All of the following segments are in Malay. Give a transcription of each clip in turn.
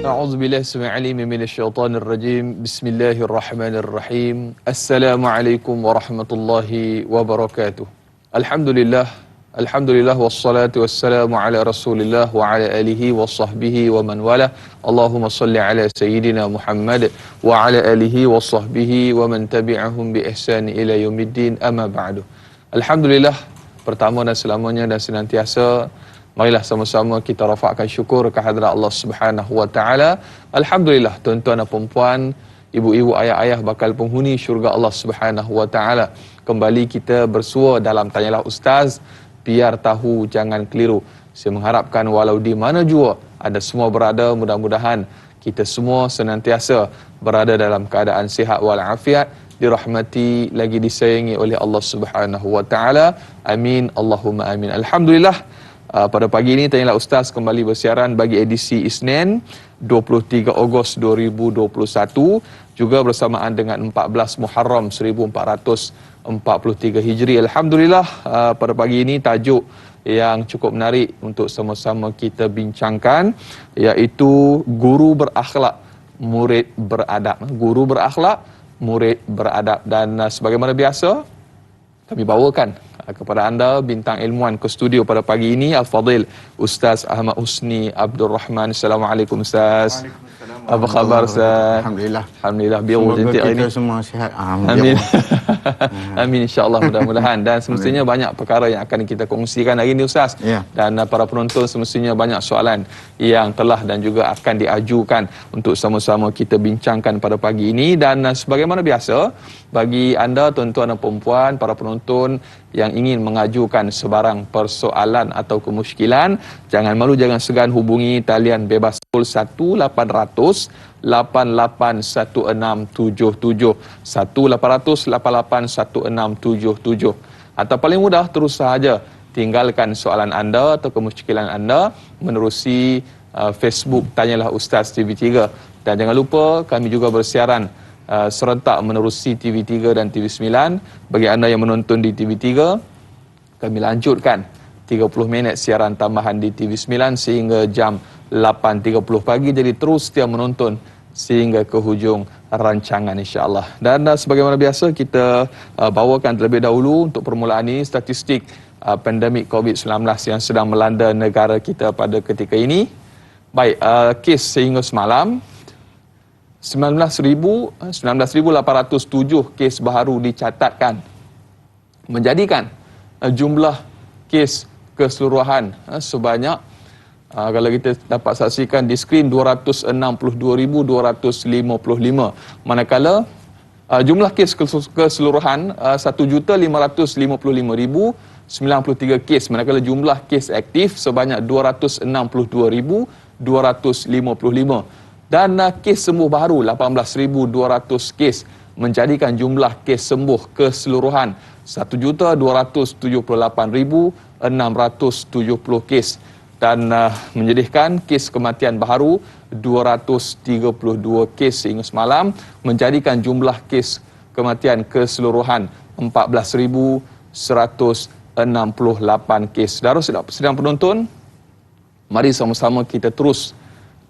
A'udzubillahi as-sami'il 'alim minasyaitonir rajim. Bismillahirrahmanirrahim. Assalamualaikum warahmatullahi wabarakatuh. Alhamdulillah, alhamdulillah wassalatu wassalamu ala Rasulillah wa ala alihi washabbihi wa man wala. Allahumma shalli ala sayyidina Muhammad wa ala alihi washabbihi wa man tabi'ahum bi ihsan ila yaumiddin. Amma ba'du. Alhamdulillah, pertama dan selamanya dan senantiasa marilah sama-sama kita rafakkan syukur kehadrat Allah Subhanahu wa taala. Alhamdulillah, tuan-tuan dan puan-puan, ibu-ibu, ayah-ayah bakal penghuni syurga Allah Subhanahu wa taala. Kembali kita bersua dalam Tanyalah Ustaz, biar tahu jangan keliru. Saya mengharapkan walau di mana jua ada semua berada, mudah-mudahan kita semua senantiasa berada dalam keadaan sihat walafiat, dirahmati lagi disayangi oleh Allah Subhanahu wa taala. Amin Allahumma amin. Alhamdulillah, pada pagi ini Tanyalah Ustaz kembali bersiaran bagi edisi Isnin 23 Ogos 2021, juga bersamaan dengan 14 Muharram 1443 Hijri. Alhamdulillah, pada pagi ini tajuk yang cukup menarik untuk sama-sama kita bincangkan, iaitu guru berakhlak, murid beradab. Guru berakhlak, murid beradab. Dan sebagaimana biasa, kami bawakan kepada anda bintang ilmuwan ke studio pada pagi ini, Al-Fadil Ustaz Ahmad Husni Abdul Rahman. Assalamualaikum Ustaz. Apa khabar Ustaz? Alhamdulillah. Alhamdulillah, biar cantik hari ini. Kita semua sihat. Amin. Amin insya-Allah, mudah-mudahan. Dan semestinya banyak perkara yang akan kita kongsikan hari ini Ustaz. Ya. Dan para penonton semestinya banyak soalan yang telah dan juga akan diajukan untuk sama-sama kita bincangkan pada pagi ini. Dan sebagaimana biasa, bagi anda tuan-tuan dan puan-puan, para penonton yang ingin mengajukan sebarang persoalan atau kemusykilan, jangan malu, jangan segan hubungi talian bebas 1800 881677 1800 881677, atau paling mudah terus sahaja tinggalkan soalan anda atau kemusykilan anda menerusi Facebook Tanyalah Ustaz TV3. Dan jangan lupa kami juga bersiaran serentak menerusi TV3 dan TV9. Bagi anda yang menonton di TV3, kami lanjutkan 30 minit siaran tambahan di TV9 sehingga jam 8.30 pagi. Jadi terus setia menonton sehingga ke hujung rancangan insya-Allah. Dan sebagaimana biasa kita bawakan terlebih dahulu untuk permulaan ini statistik pandemik COVID-19 yang sedang melanda negara kita pada ketika ini. Baik, kes sehingga semalam 19,807 kes baru dicatatkan, menjadikan jumlah kes keseluruhan sebanyak, kalau kita dapat saksikan di skrin, 262,255. Manakala jumlah kes keseluruhan 1,555,093 kes. Manakala jumlah kes aktif sebanyak 262,255. Dan kes sembuh baru 18,200 kes, menjadikan jumlah kes sembuh keseluruhan 1,278,670 kes. Dan menjadikan kes kematian baru 232 kes sehingga semalam, menjadikan jumlah kes kematian keseluruhan 14,168 kes. Saudara sedang penonton, mari sama-sama kita terus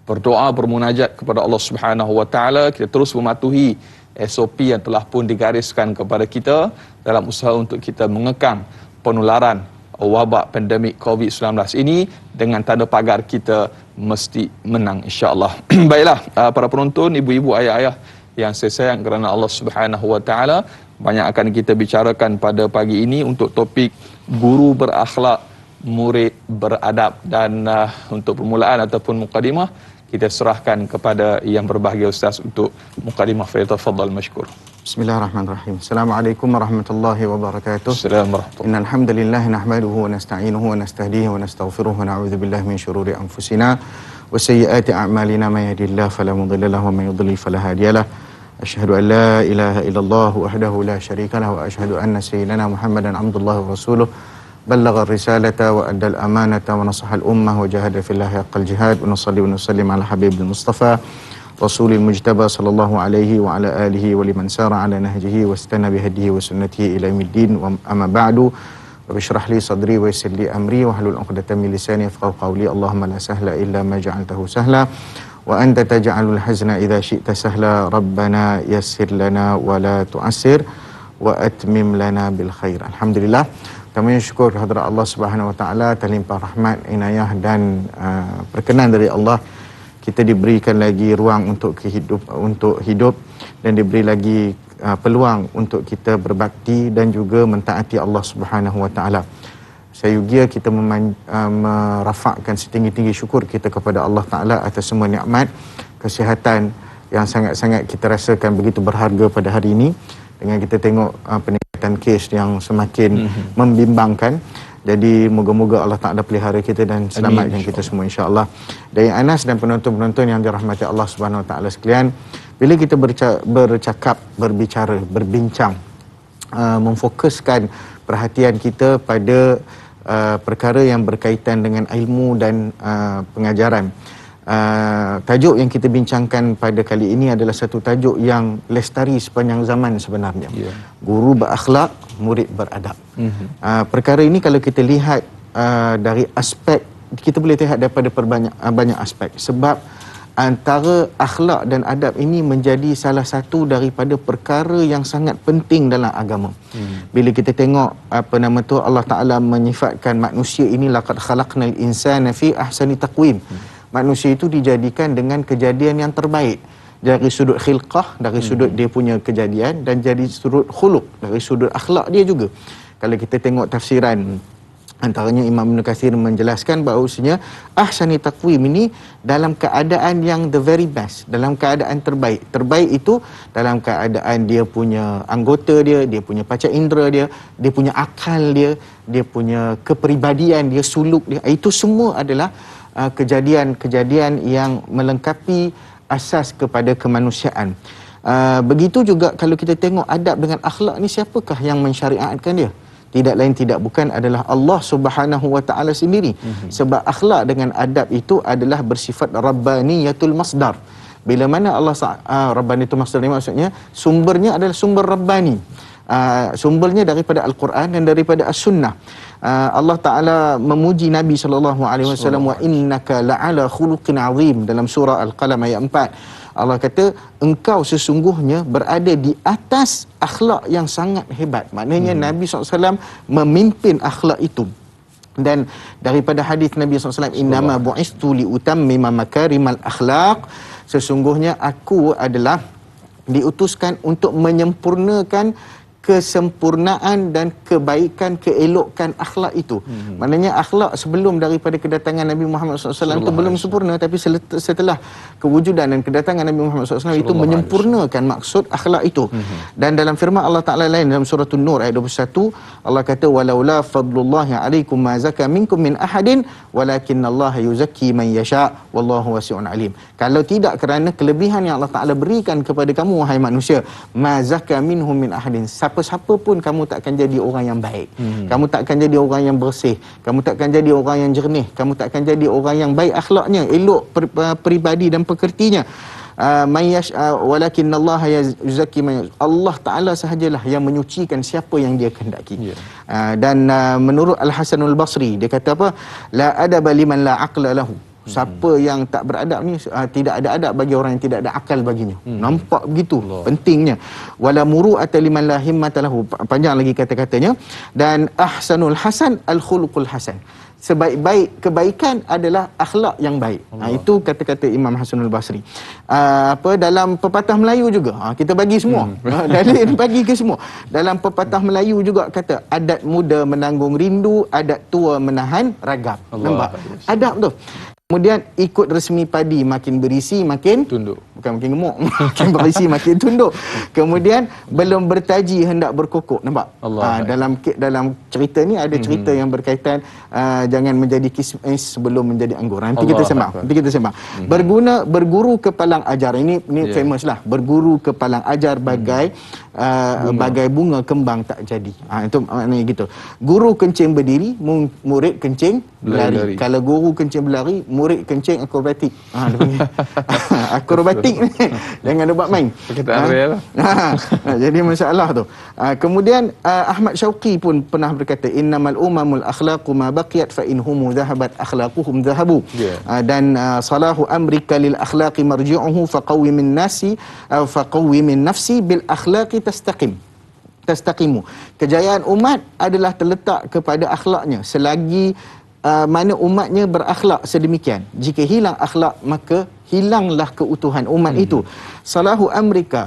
berdoa, bermunajat kepada Allah Subhanahu wa taala. Kita terus mematuhi SOP yang telah pun digariskan kepada kita dalam usaha untuk kita mengekang penularan wabak pandemik COVID-19 ini. Dengan tanda pagar kita mesti menang insya-Allah. Baiklah, para penonton, ibu-ibu, ayah-ayah yang saya sayang kerana Allah Subhanahu wa taala, banyak akan kita bicarakan pada pagi ini untuk topik guru berakhlak, murid beradab. Dan untuk permulaan ataupun mukadimah, kita serahkan kepada yang berbahagia Ustaz untuk mukadimah. Falyatafaddal mashkur. Bismillahirrahmanirrahim. Assalamualaikum warahmatullahi wabarakatuh. Assalamualaikum. Innal hamdalillah nahmaduhu wa nasta'inuhu wa nastahdihi wa nastaghfiruh wa na'udzu billahi min shururi anfusina wa sayyiati a'malina, may yahdihillahu fala mudilla lahu wa may yudlil fala hadiyalah. Asyhadu an la ilaha illallah wahdahu la syarika lahu wa asyhadu anna sayyidana Muhammadan abdullahi wa rasuluh. بلغ الرسالة وأدى الأمانة ونصح الأمة وجاهد في الله حق الجهاد ونصلي ونسلم على حبيب المصطفى رسول المجتبى صلى الله عليه وعلى آله ولمن سار على نهجه واستنى بهديه وسنته إلى يوم الدين. أما بعد واشرح لي صدري ويسر لي أمري واحلل عقدة من لساني يفقهوا قولي. اللهم لا سهل إلا ما جعلته سهلا wa anta taj'alul hazna idza syi'ta sahla rabbana yassir lana wa la tu'assir wa atmim lana bil khair. Alhamdulillah, kami syukur kehadrat Allah Subhanahu wa taala, terlimpah rahmat, inayah dan perkenan dari Allah, kita diberikan lagi ruang untuk hidup dan diberi lagi peluang untuk kita berbakti dan juga mentaati Allah Subhanahu wa taala. Sayugia kita merafakkan setinggi-tinggi syukur kita kepada Allah Taala atas semua nikmat kesihatan yang sangat-sangat kita rasakan begitu berharga pada hari ini, dengan kita tengok peningkatan kes yang semakin membimbangkan. Jadi moga-moga Allah Taala pelihara kita dan selamatkan kita semua insya-Allah. Dari Anas dan penonton-penonton yang dirahmati Allah Subhanahu Wa Taala sekalian, bila kita bercakap, berbicara, berbincang, memfokuskan perhatian kita pada perkara yang berkaitan dengan ilmu dan pengajaran. Tajuk yang kita bincangkan pada kali ini adalah satu tajuk yang lestari sepanjang zaman sebenarnya. Guru berakhlak, murid beradab. Perkara ini kalau kita lihat dari aspek, kita boleh lihat daripada banyak aspek. Sebab antara akhlak dan adab ini menjadi salah satu daripada perkara yang sangat penting dalam agama. Bila kita tengok Allah Taala menyifatkan manusia ini, laqad khalaqnal insana fi ahsani taqwim. Manusia itu dijadikan dengan kejadian yang terbaik, dari sudut khilqah, dari sudut dia punya kejadian, dan dari sudut khuluq, dari sudut akhlak dia juga. Kalau kita tengok tafsiran, antaranya Imam Ibn Katsir menjelaskan bahawasanya ahsani taqwim ini dalam keadaan yang the very best, dalam keadaan terbaik. Terbaik itu dalam keadaan dia punya anggota dia punya panca indera dia punya akal dia punya kepribadian dia, suluk dia. Itu semua adalah kejadian-kejadian yang melengkapi asas kepada kemanusiaan. Begitu juga kalau kita tengok adab dengan akhlak ni, siapakah yang mensyariatkan dia? Tidak lain tidak bukan adalah Allah Subhanahu wa taala sendiri. Sebab akhlak dengan adab itu adalah bersifat rabbaniyatul masdar. Bila mana Allah rabbaniyatul masdar ni maksudnya sumbernya adalah sumber rabbani. Sumbernya daripada Al-Quran dan daripada As-Sunnah. Allah Taala memuji Nabi sallallahu alaihi wasallam, wa innaka la'ala khuluqin azim, dalam surah Al-Qalam ayat 4. Allah kata engkau sesungguhnya berada di atas akhlak yang sangat hebat. Maknanya Nabi SAW memimpin akhlak itu. Dan daripada hadis Nabi SAW, innama bu'istu li utammima makarimal akhlaq, sesungguhnya aku adalah diutuskan untuk menyempurnakan kesempurnaan dan kebaikan, keelokan akhlak itu. Maknanya akhlak sebelum daripada kedatangan Nabi Muhammad SAW itu belum sempurna, tapi setelah kewujudan dan kedatangan Nabi Muhammad SAW itu menyempurnakan maksud akhlak itu. Dan dalam firman Allah Ta'ala lain dalam surah An-Nur ayat 21, Allah kata walaula fadlullahi alaikum ma zaka minkum min ahadin walakinallaha yuzakki man yasha wallahu wasi'un alim. Kalau tidak kerana kelebihan yang Allah Ta'ala berikan kepada kamu wahai manusia, ma zaka minhum min ahadin, siapa pun kamu takkan jadi orang yang baik. Kamu takkan jadi orang yang bersih. Kamu takkan jadi orang yang jernih. Kamu takkan jadi orang yang baik akhlaknya, elok peribadi dan pekertinya. Walakinallaha yuzakki man yasha. Allah Taala sahajalah yang menyucikan siapa yang dia kehendaki. Dan menurut Al-Hasanul Basri, dia kata apa? La adaba liman la aqla lahu. Siapa yang tak beradab ni, tidak ada adab bagi orang yang tidak ada akal baginya. Nampak begitu pentingnya. Wala muru'ata liman la himmata lahu. Panjang lagi kata-katanya. Dan ahsanul hasan al khuluqul hasan. Sebaik-baik kebaikan adalah akhlak yang baik. Itu kata-kata Imam Hasanul Basri. Dalam pepatah Melayu juga, kita bagi semua. Dalil bagi ke semua. Dalam pepatah Melayu juga kata, adat muda menanggung rindu, adat tua menahan ragap. Nampak? Adab tu. Kemudian ikut resmi padi, makin berisi makin tunduk. Bukan makin gemuk, makin berisi makin tunduk. Kemudian belum bertaji hendak berkokok. Nampak? Dalam cerita ni ada cerita yang berkaitan jangan menjadi kismis sebelum menjadi anggur. Nanti kita sembang. Berguru kepalang ajar. Ini famous lah. Berguru kepalang ajar bagai bunga kembang tak jadi. Itu maknanya gitu. Guru kencing berdiri, murid kencing berlari. Kalau guru kencing berlari, murid kencing akrobatik. Dia panggil akrobatik ni. Jangan dia buat main. Perkataan real lah. Jadi masalah tu. Kemudian Ahmad Syauqi pun pernah berkata, innamal umamul akhlaqu ma baqiyat fa inhum dhahabat akhlaquhum dhahabu. Dan salahu amrika lil akhlaqi marji'uhu faqawwi min nasi faqawwi min nafsi bil akhlaqi tastaqimu. Kejayaan umat adalah terletak kepada akhlaknya. Selagi mana umatnya berakhlak sedemikian. Jika hilang akhlak, maka hilanglah keutuhan umat itu. Salahu amrika,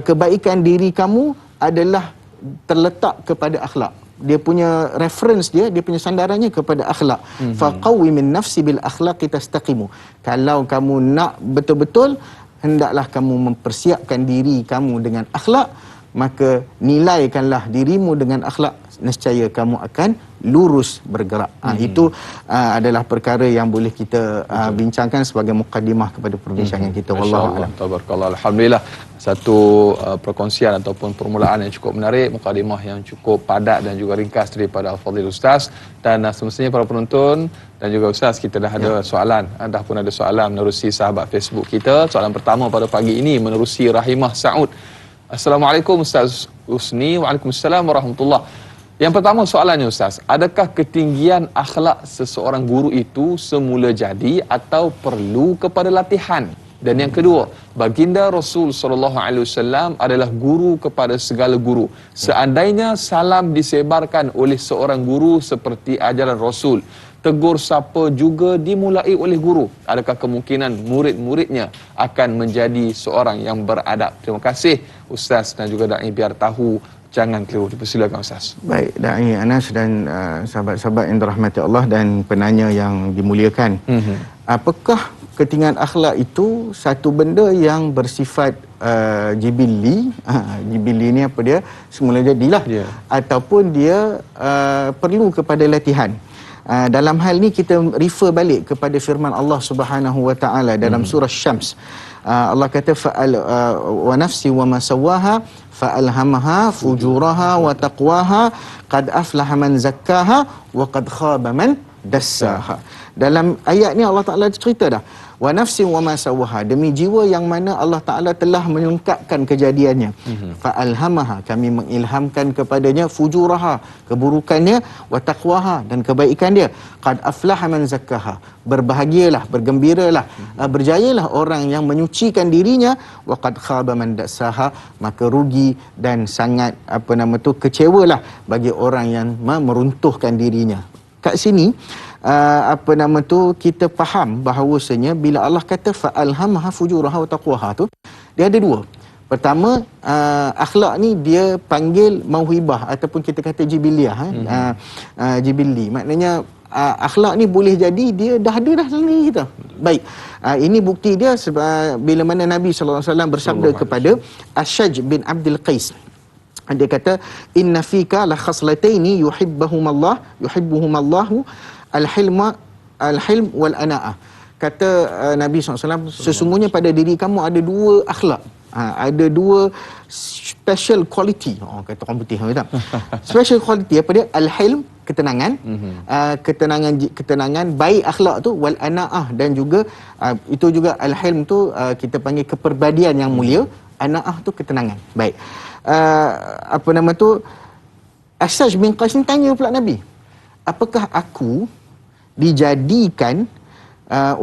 kebaikan diri kamu adalah terletak kepada akhlak. Dia punya reference dia punya sandarannya kepada akhlak. Faqawwi min nafsi bil akhlaqi tastaqimu. Kalau kamu nak betul-betul, hendaklah kamu mempersiapkan diri kamu dengan akhlak, maka nilaikanlah dirimu dengan akhlak, nescaya kamu akan lurus bergerak. Itu adalah perkara yang boleh kita bincangkan sebagai mukadimah kepada perbincangan kita. Wallahu a'lam. Tabarakallah. Alhamdulillah. Satu perkongsian ataupun permulaan yang cukup menarik, mukadimah yang cukup padat dan juga ringkas daripada Al-Fadhil Ustaz. Dan semestinya para penonton dan juga Ustaz, kita dah ada soalan. Dah pun ada soalan menerusi sahabat Facebook kita. Soalan pertama pada pagi ini menerusi Rahimah Saud. Assalamualaikum Ustaz Husni. Waalaikumsalam warahmatullahi. Yang pertama soalannya Ustaz, adakah ketinggian akhlak seseorang guru itu semula jadi atau perlu kepada latihan? Dan yang kedua, baginda Rasul SAW adalah guru kepada segala guru. Seandainya salam disebarkan oleh seorang guru seperti ajaran Rasul, tegur sapa juga dimulai oleh guru, adakah kemungkinan murid-muridnya akan menjadi seorang yang beradab? Terima kasih Ustaz dan juga Da'i, biar tahu jangan keliru. Dipersilakan Ustaz. Baik, Da'i Anas dan sahabat-sahabat yang dirahmati Allah dan penanya yang dimuliakan. Apakah ketinggian akhlak itu satu benda yang bersifat jibilli? Jibilli ni apa dia? Semula jadilah. Ataupun dia perlu kepada latihan? Dalam hal ni kita refer balik kepada firman Allah Subhanahu wa taala dalam surah Syams. Allah kata wa nafsi wa ma sawaha fa'alhamaha fujuraha wa taqwaha qad aflaha man zakkaha wa qad khaba man dassaha. Dalam ayat ni Allah Taala cerita dah, wa nafsi wa ma sawaha, demi jiwa yang mana Allah Taala telah melengkapkan kejadiannya. Fa'alhamaha, kami mengilhamkan kepadanya, fujuraha, keburukannya, wa taqwaha, dan kebaikan dia. Qad aflaha man zakkaha, berbahagialah, bergembiralah, berjayalah orang yang menyucikan dirinya. Wa qad khaba man dassaha, maka rugi dan sangat kecewalah bagi orang yang meruntuhkan dirinya. Kat sini kita faham bahawasanya bila Allah kata fa'alhamaha fujuraha wa taqwaha tu, dia ada dua. Pertama, akhlak ni dia panggil mauhibah ataupun kita kata jibiliyah. Jibilli maknanya akhlak ni boleh jadi dia dah ada dah dalam diri kita. Baik, ini bukti dia bila mana Nabi SAW bersabda kepada Asyaj bin Abdul Qais. Dia kata, inna fika la khaslataini yuhibbuhumallahu al-hilm wal ana'ah. Kata Nabi SAW, sesungguhnya pada diri kamu ada dua akhlak. Ada dua special quality. Kata orang putih tak? Special quality apa dia? Al-hilm, ketenangan. Ketenangan, baik akhlak tu, wal ana'ah, dan juga itu juga al-hilm tu kita panggil keperbadian yang mulia. Ana'ah tu ketenangan. Baik. Asyaj bin Qais ni tanya pula Nabi, apakah aku dijadikan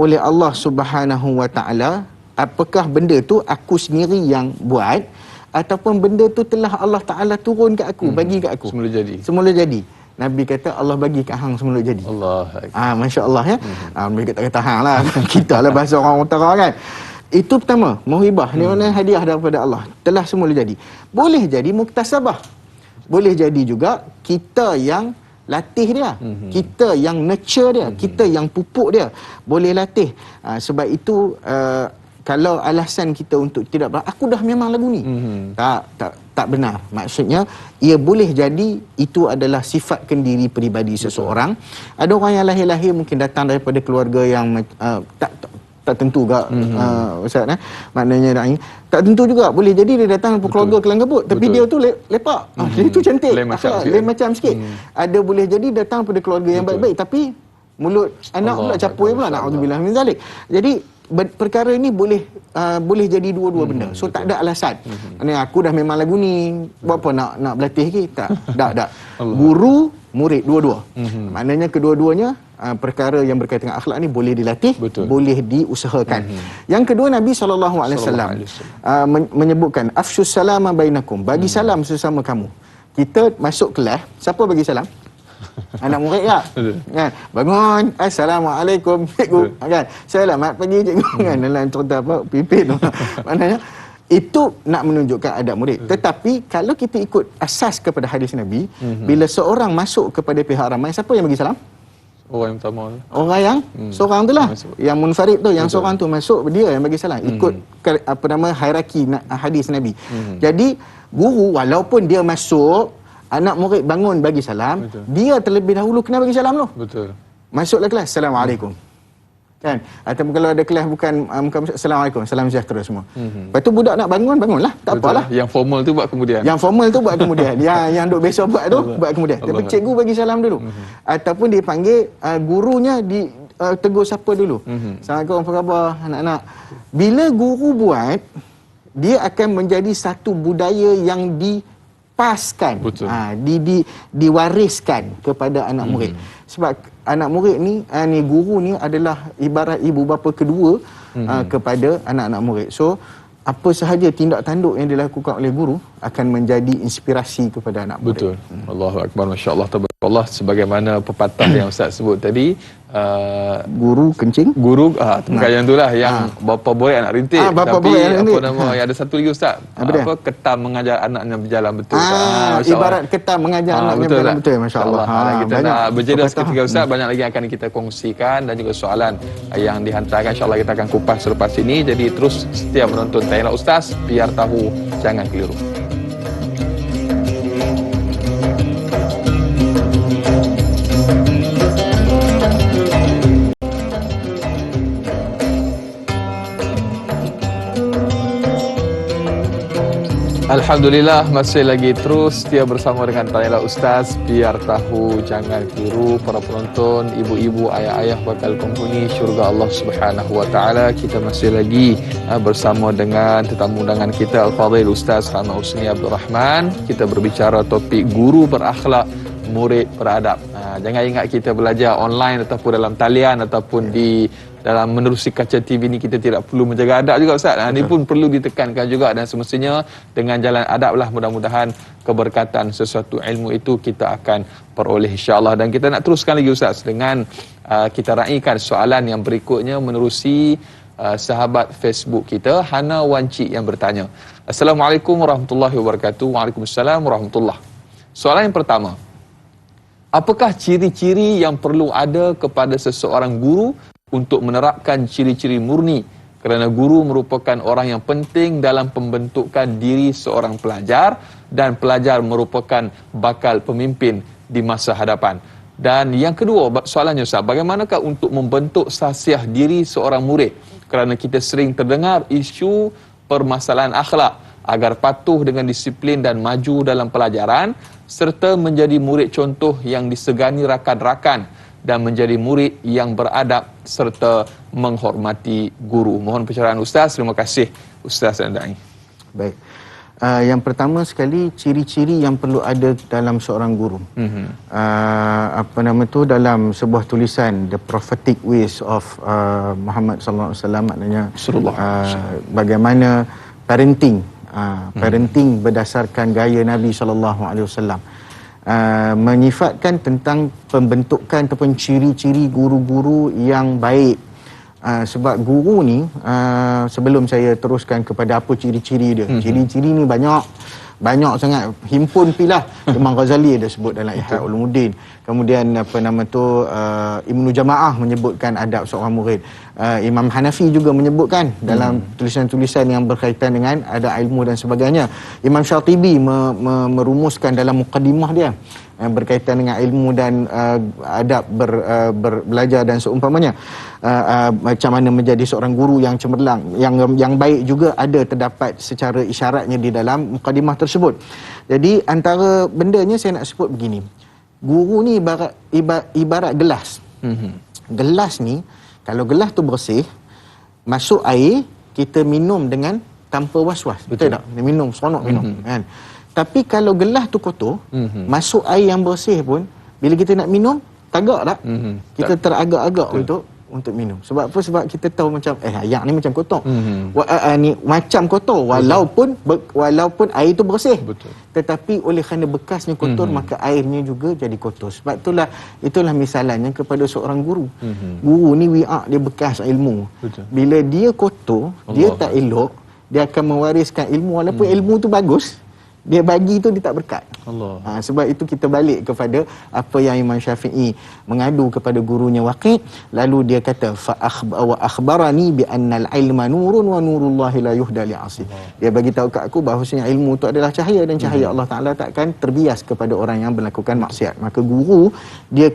oleh Allah Subhanahu wa taala, apakah benda tu aku sendiri yang buat ataupun benda tu telah Allah Taala turun kat aku, bagi kat aku? Semula jadi. Nabi kata Allah bagi kat hang semula jadi. Allah. Masya-Allah ya. Mereka tak kata hang lah. Kita lah bahasa orang utara kan. Itu pertama, mauhibah, ni mana hadiah daripada Allah, telah semula jadi. Boleh jadi muktasabah. Boleh jadi juga kita yang latih dia, kita yang nurture dia, kita yang pupuk dia. Boleh latih. Sebab itu kalau alasan kita untuk tidak aku dah memang lagu ni, tak benar. Maksudnya ia boleh jadi itu adalah sifat kendiri peribadi seseorang. Ada orang yang lahir-lahir mungkin datang daripada keluarga yang tak tentu juga, Ustaz, maknanya tak tentu juga. Boleh jadi dia datang dari keluarga kelang kabut, tapi dia tu lepak, dia tu cantik, lain macam sikit. Ada boleh jadi datang daripada keluarga yang baik-baik, tapi mulut anak pula capoi pula, naudzubillah min zalik. Jadi perkara ini boleh jadi dua-dua benda. So tak ada alasan. Aku dah memang lagu ni, buat apa nak berlatih lagi? Tak. Guru, murid dua-dua. Maknanya kedua-duanya perkara yang berkaitan dengan akhlak ni boleh dilatih, boleh diusahakan. Yang kedua, Nabi SAW menyebutkan afsyus salama bainakum, bagi salam sesama kamu. Kita masuk kelas, siapa bagi salam? Anak murid tak? Kan? Bangun, assalamualaikum cikgu. Kan? Selamat pagi cikgu. Kan? Dalam cerita apa? Pimpin. Maknanya itu nak menunjukkan adab murid. Tetapi kalau kita ikut asas kepada hadis Nabi, bila seorang masuk kepada pihak ramai, siapa yang bagi salam? Orang yang pertama. Orang yang seorang tu lah. Yang munfarid tu, yang seorang tu masuk, dia yang bagi salam. Ikut hierarki hadis Nabi. Jadi guru walaupun dia masuk, anak murid bangun bagi salam, dia terlebih dahulu kena bagi salam tu. Betul. Masuklah kelas, assalamualaikum. Kan? Ataupun kalau ada kelas bukan assalamualaikum, salam sejahtera semua. Lepas tu budak nak bangunlah, tak apalah. Yang formal tu buat kemudian. Yang duk besok buat tu buat kemudian. Tapi cikgu bagi salam dulu. Ataupun dia panggil gurunya tegur siapa dulu. Assalamualaikum, apa khabar anak-anak. Bila guru buat, dia akan menjadi satu budaya yang dipaskan, diwariskan kepada anak murid. Sebab anak murid ni, guru ni adalah ibarat ibu bapa kedua kepada anak-anak murid. So apa sahaja tindak tanduk yang dilakukan oleh guru akan menjadi inspirasi kepada anak murid. Betul. Allahu akbar, masya-Allah, tabarakallah. Sebagaimana pepatah yang Ustaz sebut tadi, guru kencing, bukan itulah yang bapa boy anak rintik. Tapi apa nama yang ada satu lagi Ustaz, apa ketam mengajar anaknya berjalan betul. Ibarat ketam mengajar anaknya berjalan betul, masya-Allah. Kita nak berjeda seketika Ustaz, banyak lagi yang akan kita kongsikan dan juga soalan yang dihantarkan, insya-Allah kita akan kupas selepas ini. Jadi terus setia menonton Tanya Ustaz, biar tahu jangan keliru. Alhamdulillah, masih lagi terus setia bersama dengan Tanyalah Ustaz, biar tahu jangan keliru. Para penonton, ibu-ibu, ayah-ayah bakal penghuni syurga Allah Subhanahu wa taala. Kita masih lagi bersama dengan tetamu undangan kita Al-Fadhil Ustaz Rahmat Husni Abdul Rahman. Kita berbicara topik guru berakhlak, murid beradab. Jangan ingat kita belajar online ataupun dalam talian ataupun di dalam menerusi kaca TV ni kita tidak perlu menjaga adab juga Ustaz. Ini pun perlu ditekankan juga, dan semestinya dengan jalan adab lah mudah-mudahan keberkatan sesuatu ilmu itu kita akan peroleh insya-Allah. Dan kita nak teruskan lagi Ustaz dengan kita raikan soalan yang berikutnya menerusi sahabat Facebook kita Hana Wanci yang bertanya. Assalamualaikum warahmatullahi wabarakatuh. Waalaikumsalam warahmatullahi. Soalan yang pertama, apakah ciri-ciri yang perlu ada kepada seseorang guru untuk menerapkan ciri-ciri murni, kerana guru merupakan orang yang penting dalam pembentukan diri seorang pelajar dan pelajar merupakan bakal pemimpin di masa hadapan. Dan yang kedua soalannya Ustaz, bagaimanakah untuk membentuk sahsiah diri seorang murid, kerana kita sering terdengar isu permasalahan akhlak, agar patuh dengan disiplin dan maju dalam pelajaran serta menjadi murid contoh yang disegani rakan-rakan dan menjadi murid yang beradab serta menghormati guru. Mohon pencerahan Ustaz. Terima kasih Ustaz dan Da'i. Baik. Yang pertama sekali, ciri-ciri yang perlu ada dalam seorang guru. Dalam sebuah tulisan The Prophetic Ways of Muhammad sallallahu alaihi wasallam, maknanya bagaimana parenting berdasarkan gaya Nabi sallallahu alaihi wasallam. Menyifatkan tentang pembentukan ataupun ciri-ciri guru-guru yang baik. Sebab guru ni, sebelum saya teruskan kepada apa ciri-ciri dia, ciri-ciri ni banyak sangat, himpun pilah. Imam Ghazali ada sebut dalam Ihya Ulumuddin. Kemudian Ibnu Jamaah menyebutkan adab seorang murid. Imam Hanafi juga menyebutkan dalam tulisan-tulisan yang berkaitan dengan ada ilmu dan sebagainya. Imam Syatibi merumuskan dalam muqaddimah dia berkaitan dengan ilmu dan adab belajar dan seumpamanya. Macam mana menjadi seorang guru yang cemerlang, yang baik juga ada terdapat secara isyaratnya di dalam mukadimah tersebut. Jadi antara bendanya saya nak sebut begini. Guru ni ibarat gelas. gelas ni, kalau gelas tu bersih, masuk air, kita minum dengan tanpa was-was. Betul tak? Dia minum, seronok minum. Kan? Tapi kalau gelas tu kotor, masuk air yang bersih pun, bila kita nak minum, tagak tak? Kita teragak-agak untuk minum. Sebab apa? Sebab kita tahu macam air ni macam kotor. Ni macam kotor walaupun air tu bersih. Betul. Tetapi oleh kerana bekasnya kotor, maka airnya juga jadi kotor. Sebab itulah misalannya kepada seorang guru. Guru ni wi'ak dia bekas ilmu. Betul. Bila dia kotor, dia tak elok, dia akan mewariskan ilmu walaupun ilmu tu bagus, dia bagi tu dia tak berkat. Allah. Sebab itu kita balik kepada apa yang Imam Syafi'i mengadu kepada gurunya Waqi', lalu dia kata wa akhbarani bi annal ilma nurun wa nurullahi la yuhda li 'asi. Dia bagi tahu kat aku bahawasanya ilmu itu adalah cahaya, dan cahaya Allah Taala takkan terbias kepada orang yang melakukan maksiat. Maka guru dia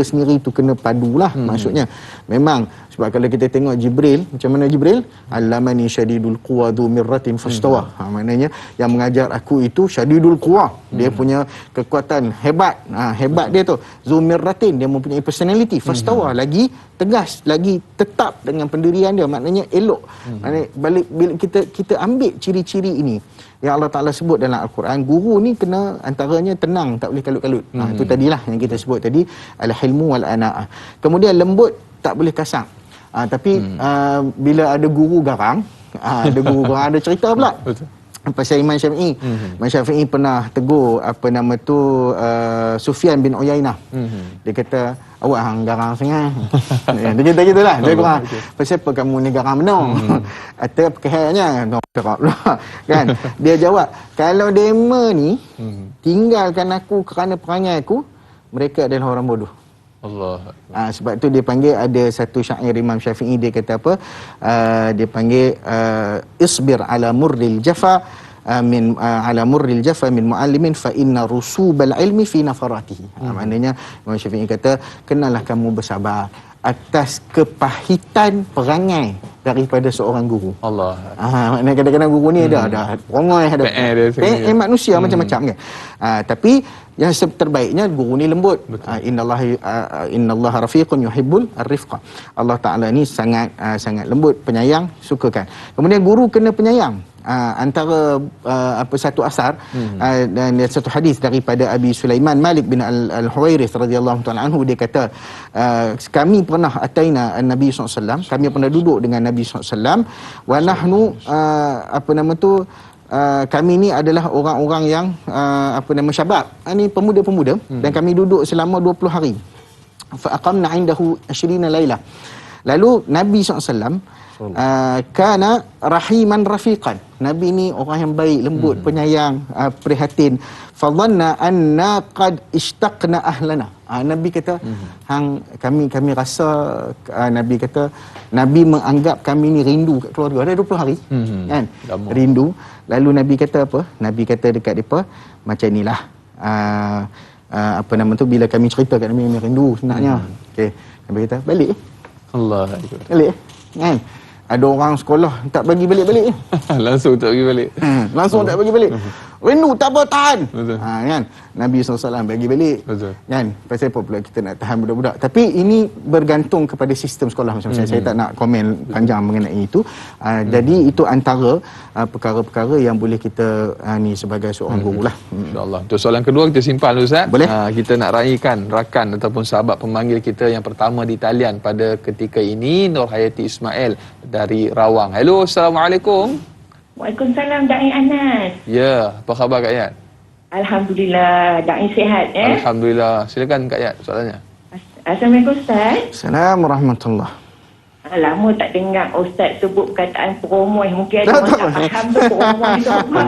sendiri tu kena padulah. Maksudnya memang sebab kalau kita tengok Jibril, macam mana Jibril? Allamani syadidul quwa dhu mirratin fastawa. Maknanya yang mengajar aku itu syadidul quwa. Dia punya kekuatan hebat. Hebat dia tu. Dhu mirratin, dia mempunyai personality. Fastawa, lagi tegas, lagi tetap dengan pendirian dia. Maknanya elok. Maknanya bila kita ambil ciri-ciri ini yang Allah Ta'ala sebut dalam Al-Quran, guru ni kena antaranya tenang, tak boleh kalut-kalut. Itu tadilah yang kita sebut tadi, al-hilmu wal-ana'ah. Kemudian lembut, tak boleh kasar. Tapi bila ada guru garang, ada cerita pula. Betul. Pasal Imam Syafi'i. Imam Syafi'i pernah tegur Sufyan bin Uyainah. Dia kata, awak hang garang sangat. Dia kata gitulah. Dia kurang, pasal apa kamu ni garang benar? Atau kehanya kan? Dia jawab, kalau dema ni tinggalkan aku kerana perangai aku, mereka adalah orang bodoh. Allah. Sebab tu dia panggil, ada satu syair Imam Syafi'i, dia kata apa? Dia panggil isbir ala murril jafa ala murril jafa min muallimin fa inna rusubal ilmi fi nafaratihi. Maknanya Imam Syafi'i kata, kenalah kamu bersabar atas kepahitan perangai daripada seorang guru. Allah. Maknanya kadang-kadang guru ni ada perangai, ada manusia macam-macam kan. Tapi yang terbaiknya guru ni lembut. Innallaha rafiqun yuhibbul ar-rifqa. Allah Taala ni sangat lembut, penyayang, sukakan. Kemudian guru kena penyayang. Antara satu asar dan satu hadis daripada Abi Sulaiman Malik bin Al-Huwairith radhiyallahu taala anhu, dia kata, kami pernah ataina an-nabi sallallahu alaihi wasallam, kami pernah duduk dengan Nabi sallallahu alaihi wasallam, wa nahnu kami ni adalah orang-orang yang syabab, ni pemuda-pemuda, dan kami duduk selama 20 hari. Fa aqamna indahu 20 lailah. Lalu Nabi SAW kana rahiman rafiqan. Nabi ni orang yang baik, lembut, penyayang, prihatin. Fa dhanna anna qad ishtaqna ahlana. Nabi kata, kami rasa, Nabi kata, Nabi menganggap kami ni rindu kat keluarga. Ada 20 hari kan? Rindu. Lalu Nabi kata apa? Nabi kata dekat depa, macam inilah bila kami cerita kat Nabi rindu sebenarnya. Okey, Nabi kata, balik. Allah. Balik kan? Ada orang sekolah tak bagi balik-balik. Langsung tak bagi balik. Langsung tak bagi balik. Rindu tak apa, tahan. Betul. Kan? Nabi SAW bagi balik. Betul. Kan? Pasal apa pula kita nak tahan budak-budak? Tapi ini bergantung kepada sistem sekolah. Macam saya tak nak komen panjang mengenai itu. Jadi itu antara perkara-perkara yang boleh kita ni sebagai seorang guru lah. InsyaAllah. Untuk soalan kedua kita simpan dulu, Ustaz. Boleh. Kita nak raikan rakan ataupun sahabat pemanggil kita yang pertama di talian pada ketika ini, Nur Hayati Ismail dari Rawang. Hello, Assalamualaikum. Waalaikumsalam, Da'i Anas. Ya, apa khabar Kak Yat? Alhamdulillah, Da'i sihat Alhamdulillah. Silakan Kak Yat soalannya. Assalamualaikum Ustaz. Assalamualaikum warahmatullahi. Lama tak dengar Ustaz sebut perkataan peromoi. Mungkin ada orang tak faham tu peromoi tu apa.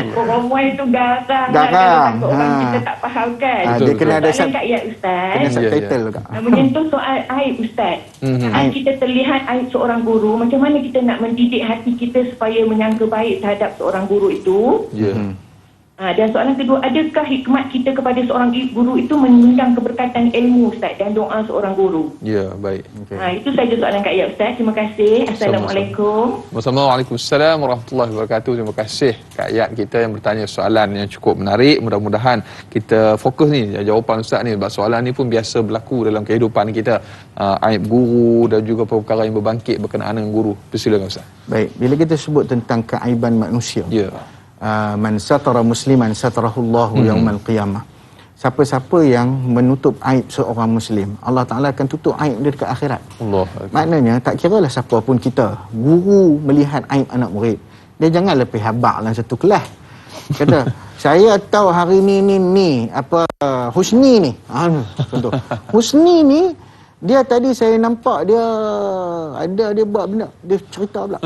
Peromoi tu garang. Takut orang kita tak faham kan. Dia kena ada Kak Yat Ustaz. kena subtitle juga. Menyentuh soal aib Ustaz. Saat kita terlihat aib seorang guru, macam mana kita nak mendidik hati kita supaya menyangka baik terhadap seorang guru itu? Dan soalan kedua, adakah hikmat kita kepada seorang guru itu mengundang keberkatan ilmu, Ustaz, dan doa seorang guru? Ya, baik. Itu saja soalan Kak Yap, Ustaz. Terima kasih. Assalamualaikum. Waalaikumsalam warahmatullahi wabarakatuh. Terima kasih Kak Yat kita yang bertanya soalan yang cukup menarik. Mudah-mudahan kita fokus ni jawapan Ustaz ni, sebab soalan ni pun biasa berlaku dalam kehidupan kita. Aib guru dan juga perkara yang berbangkit berkenaan dengan guru. Silakan Ustaz. Baik, bila kita sebut tentang keaiban manusia, Ya. Man satara musliman satarahullahu yaumal qiyamah. Siapa-siapa yang menutup aib seorang muslim, Allah Ta'ala akan tutup aib dia dekat akhirat. Allah. Maknanya tak kiralah siapa pun kita, guru melihat aib anak murid, dia jangan lebih habaq dalam satu kelas. Kata, saya tahu hari ni apa Husni ni. Contoh. Husni ni dia tadi saya nampak dia buat benda, dia cerita pula.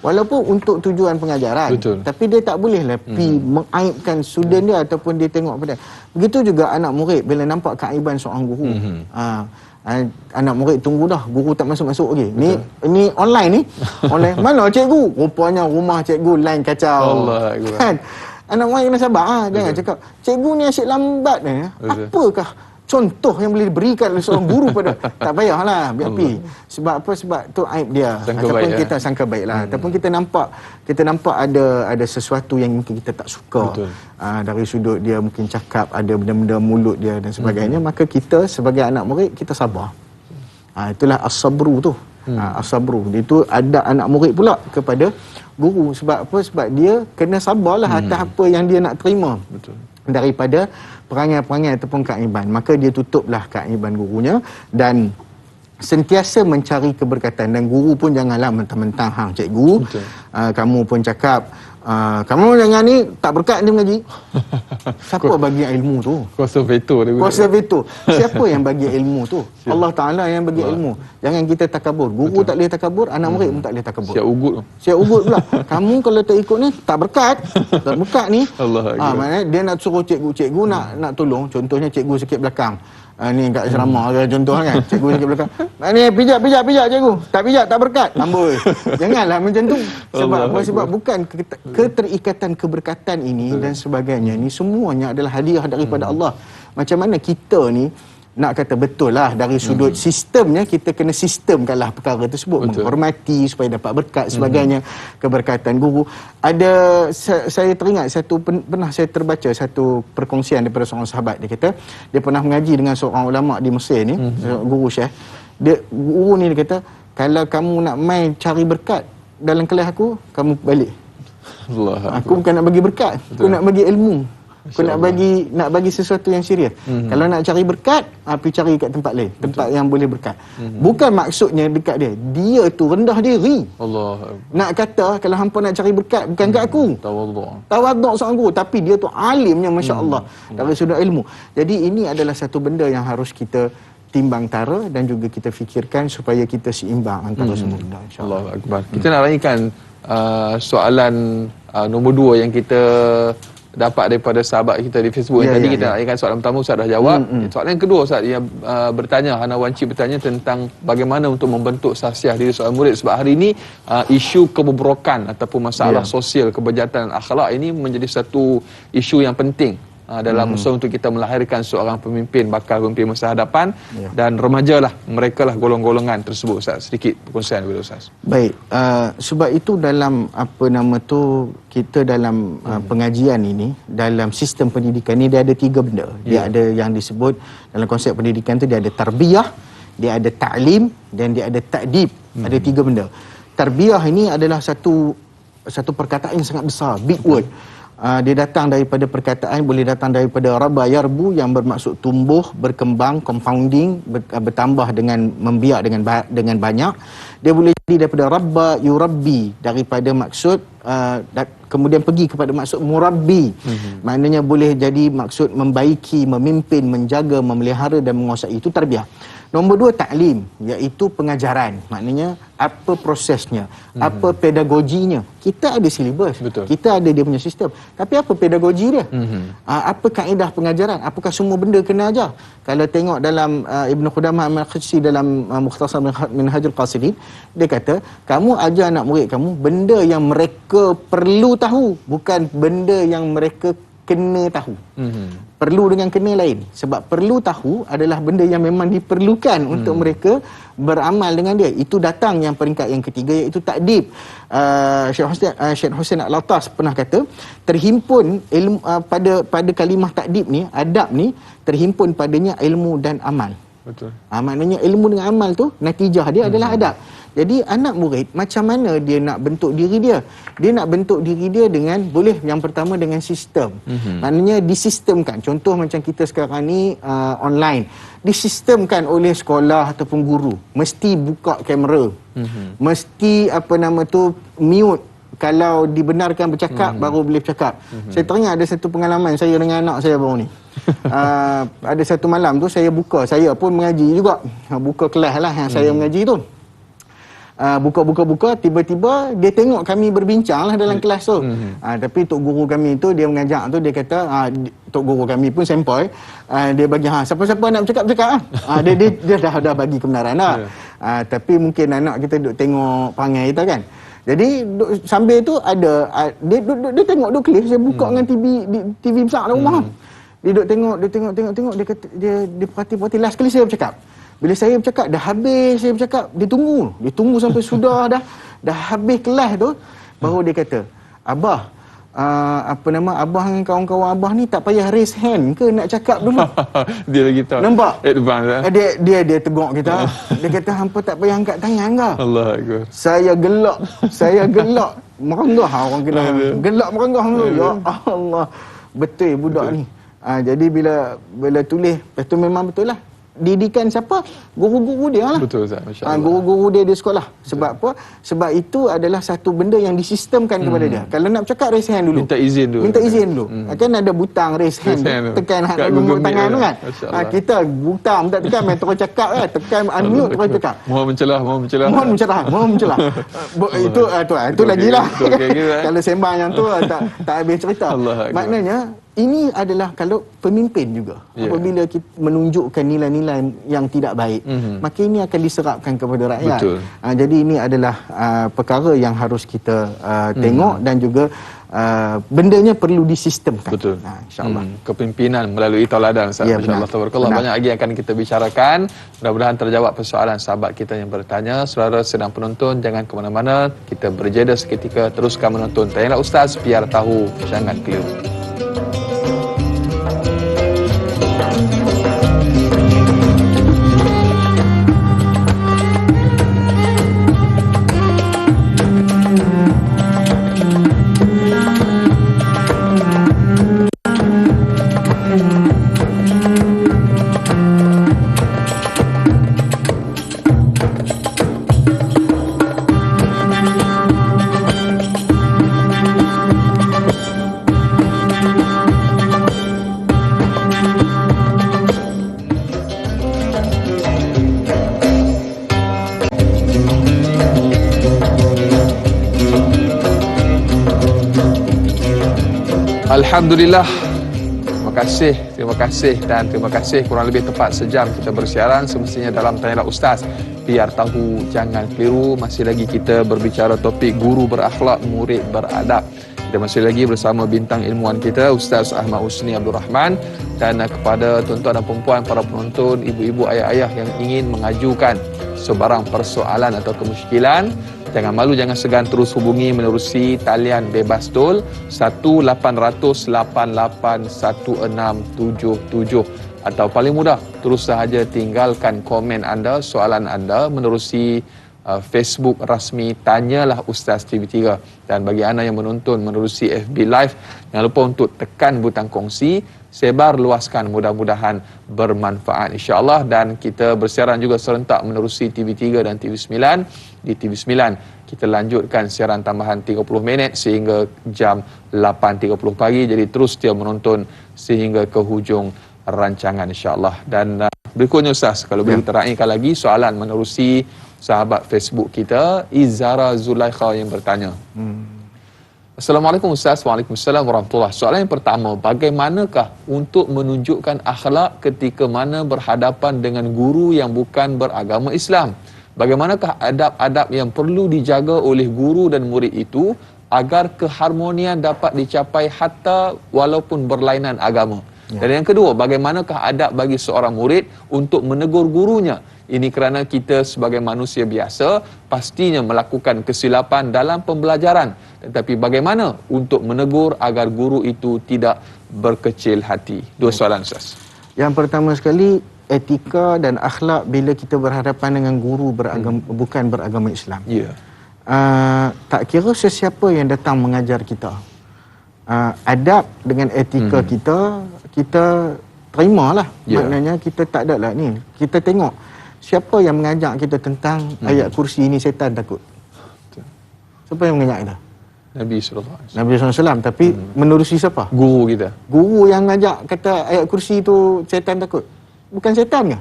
Walaupun untuk tujuan pengajaran, betul, tapi dia tak boleh pergi mengaibkan student dia ataupun dia tengok pada. Begitu juga anak murid bila nampak keaiban seorang guru. Anak murid tunggu dah, guru tak masuk-masuk lagi. Ni online ni. Online. Mana cikgu? Rupanya rumah cikgu line kacau. Allah. Kan? Anak murid kena sabar. Jangan cakap, cikgu ni asyik lambat ni. Apakah contoh yang boleh diberikan oleh seorang guru pada, tak payahlah biar pergi. Sebab apa? Sebab tu aib dia. Sangka ataupun baik, kita sangka baiklah. Ataupun kita nampak ada sesuatu yang mungkin kita tak suka. Dari sudut dia mungkin cakap ada benda-benda mulut dia dan sebagainya, maka kita sebagai anak murid kita sabar. Itulah as-sabru tu. As-sabru. Itu ada anak murid pula kepada guru. Sebab apa? Sebab dia kena sabarlah atas apa yang dia nak terima. Betul. Daripada perangai-perangai ataupun keaiban. Maka dia tutuplah keaiban gurunya dan sentiasa mencari keberkatan. Dan guru pun janganlah mentang-mentang hang cikgu, kamu pun cakap kamu jangan ni tak berkat dia mengaji. Siapa bagi ilmu tu? Kuasa veto dia. Kuasa veto. Siapa yang bagi ilmu tu? Allah Ta'ala yang bagi ilmu. Jangan kita takabur. Guru tak boleh takabur, anak murid pun tak boleh takabur. Siap ugut pula. Kamu kalau tak ikut ni tak berkat. Tak berkat ni. Maknanya dia nak suruh cikgu nak tolong. Contohnya cikgu sikit belakang. Ni kat asrama ke contoh kan, cikgu sikit belakang. Ni pijak cikgu. Tak pijak tak berkat. Amboi. Janganlah macam tu. Sebab apa? Sebab bukan keterikatan keberkatan ini dan sebagainya ni semuanya adalah hadiah daripada Allah. Macam mana kita ni nak kata betul lah dari sudut sistemnya, kita kena sistemkanlah perkara tersebut. Menghormati supaya dapat berkat sebagainya. Keberkatan guru. Saya teringat pernah saya terbaca satu perkongsian daripada seorang sahabat. Dia kata dia pernah mengaji dengan seorang ulama di Mesir ni, guru Syekh. Guru ni dia kata, kalau kamu nak main cari berkat dalam kelas aku, kamu balik. Aku bukan nak bagi berkat, aku nak bagi ilmu. Aku nak bagi sesuatu yang serius. Kalau nak cari berkat, pergi cari kat tempat lain, tempat yang boleh berkat. Bukan maksudnya dekat dia. Dia tu rendah diri. Nak kata kalau hampa nak cari berkat bukan kat aku. Tawaduk seorang guru, tapi dia tu alimnya masya-Allah dari sudut ilmu. Jadi ini adalah satu benda yang harus kita timbang tara dan juga kita fikirkan supaya kita seimbang antara semua benda, insya-Allah. Allahu akbar. Kita nak raihkan soalan nombor 2 yang kita dapat daripada sahabat kita di Facebook. Tadi kita nak raihkan soalan pertama, Ustaz dah jawab. Soalan yang kedua, Ustaz, yang bertanya, Hana Wanci bertanya tentang bagaimana untuk membentuk sahsiah diri seorang murid. Sebab hari ini isu kebobrokan ataupun masalah sosial, kebejahatan akhlak ini menjadi satu isu yang penting dalam usaha untuk kita melahirkan seorang pemimpin, bakal pemimpin masa hadapan. Dan remaja lah, mereka lah golongan-golongan tersebut, Ustaz. Sedikit perkongsian daripada Ustaz. Baik, sebab itu dalam kita dalam pengajian ini, dalam sistem pendidikan ini, dia ada 3 benda. Dia ada yang disebut dalam konsep pendidikan tu, dia ada tarbiyah, dia ada ta'lim dan dia ada ta'dib. Ada 3 benda. Tarbiyah ini adalah satu perkataan yang sangat besar, big word. Dia datang daripada perkataan, boleh datang daripada raba yarbu yang bermaksud tumbuh, berkembang, compounding, bertambah dengan membiak dengan banyak. Dia boleh jadi daripada rabba yurabbi, daripada maksud kemudian pergi kepada maksud murabbi. Maknanya boleh jadi maksud membaiki, memimpin, menjaga, memelihara dan menguasai. Itu tarbiyah. Nombor 2 ta'lim, iaitu pengajaran. Maknanya apa prosesnya, apa pedagoginya. Kita ada silibus, kita ada dia punya sistem. Tapi apa pedagogi dia? Apa kaedah pengajaran? Apakah semua benda kena ajar? Kalau tengok dalam Ibn Qudamah Al-Maqdisi dalam Mukhtasar Minhajul Qasidin, dia kata, kamu ajar anak murid kamu benda yang mereka perlu tahu, bukan benda yang mereka kena tahu. Perlu dengan kena lain. Sebab perlu tahu adalah benda yang memang diperlukan untuk mereka beramal dengan dia. Itu datang yang peringkat yang ketiga, iaitu takdib. Syekh Hussein Al-Attas pernah kata, terhimpun ilmu, pada kalimah takdib ni, adab ni, terhimpun padanya ilmu dan amal. Betul. Maknanya ilmu dengan amal tu, natijah dia adalah adab. Jadi anak murid macam mana dia nak bentuk diri dia? Dia nak bentuk diri dia dengan, boleh yang pertama dengan sistem. Maknanya disistemkan. Contoh macam kita sekarang ni online. Disistemkan oleh sekolah ataupun guru. Mesti buka kamera. Mesti mute. Kalau dibenarkan bercakap, baru boleh bercakap. Saya teringat ada satu pengalaman saya dengan anak saya baru ni. Ada satu malam tu saya pun mengaji juga. Buka kelas lah yang saya mengaji tu. Buka, tiba-tiba dia tengok kami berbincang lah dalam kelas tu. Tapi tok guru kami tu, dia mengajak tu, dia kata, tok guru kami pun sempoi, dia bagi, siapa-siapa nak bercakap lah. Dia dah bagi kebenaran lah. Tapi mungkin anak kita duk tengok perangai kita kan. Jadi sambil tu ada dia tengok duk clear, saya buka dengan TV besar dalam rumah. Dia duk tengok, dia kata, dia perhati last kali saya bercakap. Bila saya bercakap, dah habis saya bercakap, dia tunggu sampai sudah dah habis kelas tu, baru dia kata, Abah, Abah dengan kawan-kawan Abah ni tak payah raise hand ke nak cakap dulu. Dia lagi tahu. Nampak? Advance lah. Dia teguk kita. Dia kata, hampa tak payah angkat tangan ke? Allah Akbar. Saya gelak. Merenggah orang kena. Gelak merenggah dulu. Ya Allah. Betul budak ni. Jadi bila tulis, lepas tu memang betul lah. Didikan siapa? Guru-guru dia lah. Betul Ustaz, masya-Allah. Guru-guru dia di sekolah. Sebab apa? Sebab itu adalah satu benda yang disistemkan kepada dia. Kalau nak bercakap, raise hand dulu. Minta izin dulu. Kan ada butang raise hand. Tekan nombor tangan tu kan. Kita butang tak tekan, main terus cakap kan. Tekan unmute terus cakap. Mohon mencelah. Itu lagilah. Kalau sembang yang tu tak habis cerita. Maknanya ini adalah kalau pemimpin juga. Apabila kita menunjukkan nilai-nilai yang tidak baik, maka ini akan diserapkan kepada rakyat. Jadi ini adalah perkara yang harus kita tengok dan juga bendanya perlu disistemkan. Betul. InsyaAllah. Kepimpinan melalui tauladan. InsyaAllah. Tabarakallah. Banyak lagi akan kita bicarakan. Mudah-mudahan terjawab persoalan sahabat kita yang bertanya. Saudara sedang penonton, jangan ke mana-mana. Kita berjeda seketika. Teruskan menonton Tanyalah Ustaz, biar tahu, jangan keliru. Alhamdulillah. Terima kasih. Kurang lebih tepat sejam kita bersiaran semestinya dalam Tanyalah Ustaz, biar tahu jangan keliru. Masih lagi kita berbicara topik guru berakhlak, murid beradab. Kita masih lagi bersama bintang ilmuwan kita Ustaz Ahmad Husni Abdul Rahman. Dan kepada tuan-tuan dan puan-puan, para penonton, ibu-ibu, ayah-ayah yang ingin mengajukan sebarang persoalan atau kemusykilan, jangan malu, jangan segan terus hubungi menerusi talian bebas tol 1-800-88-1677 atau paling mudah terus sahaja tinggalkan komen anda, soalan anda menerusi Facebook rasmi Tanyalah Ustaz TV3. Dan bagi anda yang menonton menerusi FB Live, jangan lupa untuk tekan butang kongsi, sebar luaskan, mudah-mudahan bermanfaat insya-Allah. Dan kita bersiaran juga serentak menerusi TV3 dan TV9. Di TV9 kita lanjutkan siaran tambahan 30 minit sehingga jam 8.30 pagi. Jadi terus dia menonton sehingga ke hujung rancangan insya-Allah. Dan berikutnya Ustaz, kalau boleh kita raikan lagi soalan menerusi sahabat Facebook kita, Izara Zulaikha yang bertanya. Assalamualaikum Ustaz. Waalaikumsalam warahmatullahi. Soalan yang pertama, bagaimanakah untuk menunjukkan akhlak ketika mana berhadapan dengan guru yang bukan beragama Islam? Bagaimanakah adab-adab yang perlu dijaga oleh guru dan murid itu agar keharmonian dapat dicapai hatta walaupun berlainan agama. Dan yang kedua, bagaimanakah adab bagi seorang murid untuk menegur gurunya? Ini kerana kita sebagai manusia biasa pastinya melakukan kesilapan dalam pembelajaran. Tetapi bagaimana untuk menegur agar guru itu tidak berkecil hati? Dua soalan, Ustaz. Yang pertama sekali, etika dan akhlak bila kita berhadapan dengan guru bukan beragama Islam. Ya. Tak kira sesiapa yang datang mengajar kita, adab dengan etika kita terimalah. Maknanya kita tak ada lah ni. Kita tengok siapa yang mengajak kita tentang ayat kursi ini setan takut. Siapa yang mengajak kita? Nabi SAW. Nabi SAW. Tapi menerusi siapa? Guru kita. Guru yang mengajak kata ayat kursi itu setan takut. Bukan setan ke?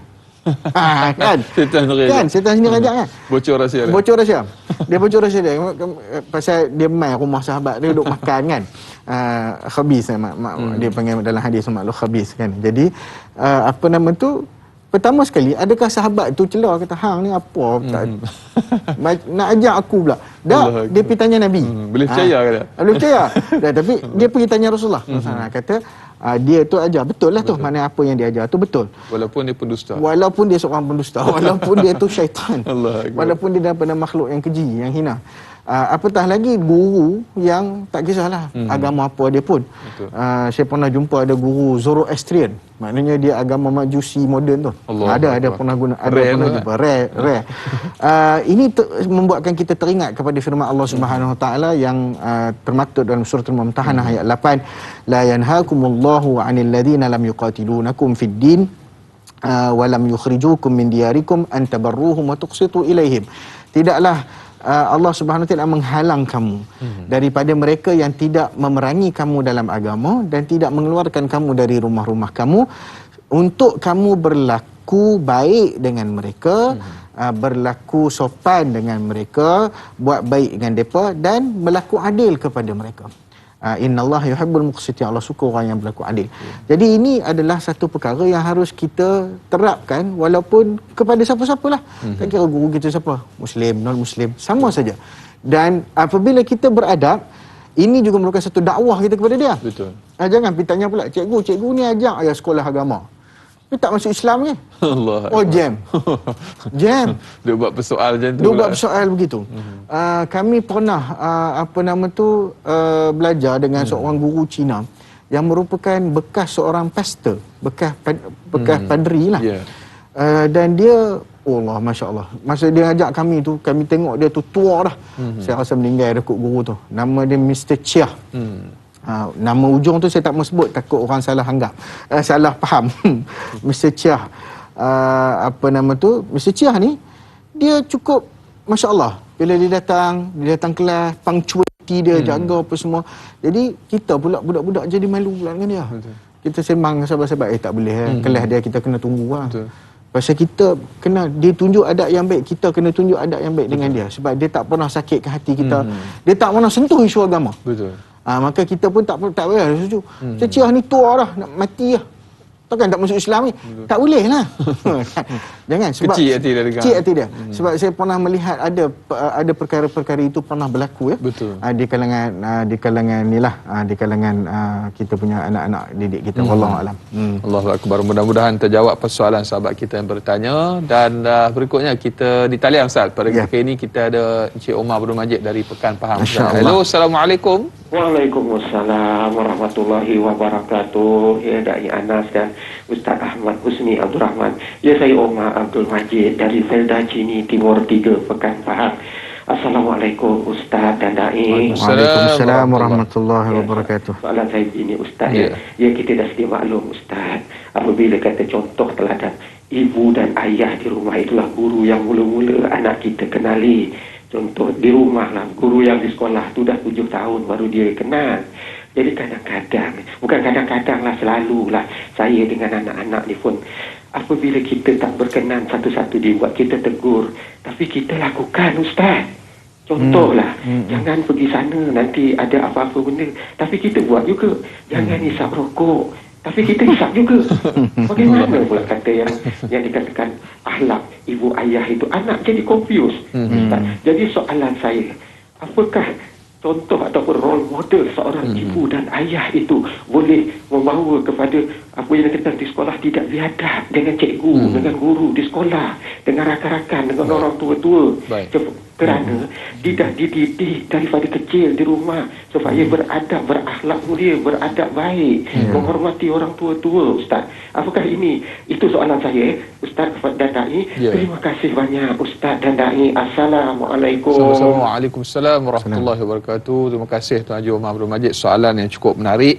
Kan? Setan sendiri. Kan? Setan sendiri ajak kan? Bocor rahsia dia. Bocor rahsia. Dia bocor rahsia dia. Pasal dia main rumah sahabat dia duduk makan kan. Khabis dia panggil dalam hadis makhluk khabis kan. Jadi apa nama tu, pertama sekali, adakah sahabat tu celah kata hang ni apa nak ajak aku pula. Dah dia pergi tanya Nabi. Boleh percaya ke dia? Boleh percaya. Dah, tapi dia pergi tanya Rasulullah. Rasulullah kata dia tu ajar betul lah tu. Maknanya apa yang dia ajar tu betul. Walaupun dia pendusta. Walaupun dia seorang pendusta, walaupun dia tu syaitan. Allah Akbar. Walaupun dia daripada makhluk yang keji, yang hina. Apatah lagi guru yang tak kisahlah agama apa dia pun. Saya pernah jumpa ada guru Zoroastrian. Maknanya dia agama Majusi moden tu. Ada pernah guna, ada rare pernah jumpa. Rare. Ini membuatkan kita teringat kepada firman Allah Subhanahu Wa Taala yang termaktub dalam surah Al-Mumtahanah ayat 8, la yanhaakumullahu 'anil ladzina lam yuqatilunakum fid din wa lam yukhrijukum min diyarikum an tabarruhum wa tuqsitu ilaihim. Tidaklah Allah Subhanahu Wa Taala menghalang kamu daripada mereka yang tidak memerangi kamu dalam agama dan tidak mengeluarkan kamu dari rumah-rumah kamu, untuk kamu berlaku baik dengan mereka, berlaku sopan dengan mereka, buat baik dengan mereka dan berlaku adil kepada mereka. Innallaha yuhibbul muqsitin. Allah suka orang yang berlaku adil. Jadi ini adalah satu perkara yang harus kita terapkan walaupun kepada siapa-siapalah. Tak kira guru kita siapa, Muslim, non-Muslim, sama saja. Dan apabila kita beradab, ini juga merupakan satu dakwah kita kepada dia. Betul. Jangan pergi tanya pula, cikgu ni ajak ayah sekolah agama. Dia tak masuk Islam ni. Allah. Jam. Dia buat persoal macam tu. Dia buat persoal begitu. Kami pernah belajar dengan seorang guru Cina yang merupakan bekas seorang pastor, bekas padri lah. Dan dia, Allah, Masya Allah, masa dia ajak kami tu, kami tengok dia tu tua dah. Saya rasa meninggal dah kot guru tu. Nama dia Mr. Chia. Nama ujung tu saya tak mau sebut, takut orang salah anggap, salah faham. Mr. Chia, Mr. Chia ni dia cukup Masya Allah. Bila dia datang kelas, punctuality dia jaga apa semua. Jadi kita pula budak-budak jadi malu pula dengan dia. Betul. Kita sembang sahabat-sahabat, tak boleh kelas dia kita kena tunggu lah. Betul. Pasal kita kena, dia tunjuk adab yang baik, kita kena tunjuk adab yang baik dengan dia. Sebab dia tak pernah sakitkan hati kita. Dia tak pernah sentuh isu agama. Betul. Maka kita pun tak boleh setuju. Cecah ni tua dah, nak mati lah. Takkan tak masuk Islam ni? Tak boleh lah. Jangan. Sebab kecil hati dia. Kecil hati dia. Sebab saya pernah melihat ada perkara-perkara itu pernah berlaku ya. Betul. Di kalangan ni lah, di kalangan kita punya anak-anak didik kita. Wallahu alam. Allahu akbar. Mudah-mudahan terjawab persoalan sahabat kita yang bertanya. Dan berikutnya kita di talian Ustaz. Pada ketika ini kita ada Encik Omar Abdul Majid dari Pekan Pahang. Hello, Assalamualaikum. Waalaikumsalam warahmatullahi wabarakatuh. Ya, Dai Anas dan Ustaz Ahmad Husni Abdul Rahman. Ya, saya Omar Abdul Majid dari Felda Cini Timur 3 Pekan Pahang. Assalamualaikum Ustaz dan Dai. Waalaikumsalam warahmatullahi wabarakatuh. Soalan saya ini Ustaz, ya kita dah sedia maklum Ustaz, apabila kata contoh teladan, ibu dan ayah di rumah itulah guru yang mula-mula anak kita kenali. Contoh di rumah lah, guru yang di sekolah tu dah 7 tahun baru dia kenal. Jadi kadang-kadang, bukan kadang-kadang lah, selalulah saya dengan anak-anak ni pun, apabila kita tak berkenan satu-satu dibuat, kita tegur, tapi kita lakukan Ustaz. Contohlah, jangan pergi sana nanti ada apa-apa benda, tapi kita buat juga. Jangan isap rokok, tapi kita isap juga. Bagaimana pula kata yang dikatakan akhlak ibu ayah itu, anak jadi confused. Ustaz. Jadi soalan saya, apakah contoh ataupun role model seorang ibu dan ayah itu boleh membawa kepada apa yang kita di sekolah tidak biadab dengan cikgu, dengan guru di sekolah, dengan rakan-rakan, dengan orang tua-tua. Kerana tidak dididik daripada kecil di rumah supaya beradab, berakhlak mulia, beradab baik, menghormati orang tua-tua, Ustaz. Apakah ini? Itu soalan saya, Ustaz dan Da'i. Terima kasih banyak Ustaz dan Da'i. Assalamualaikum. Waalaikumsalam warahmatullahi wabarakatuh. Terima kasih Tuan Haji Omar Abdul Majid, soalan yang cukup menarik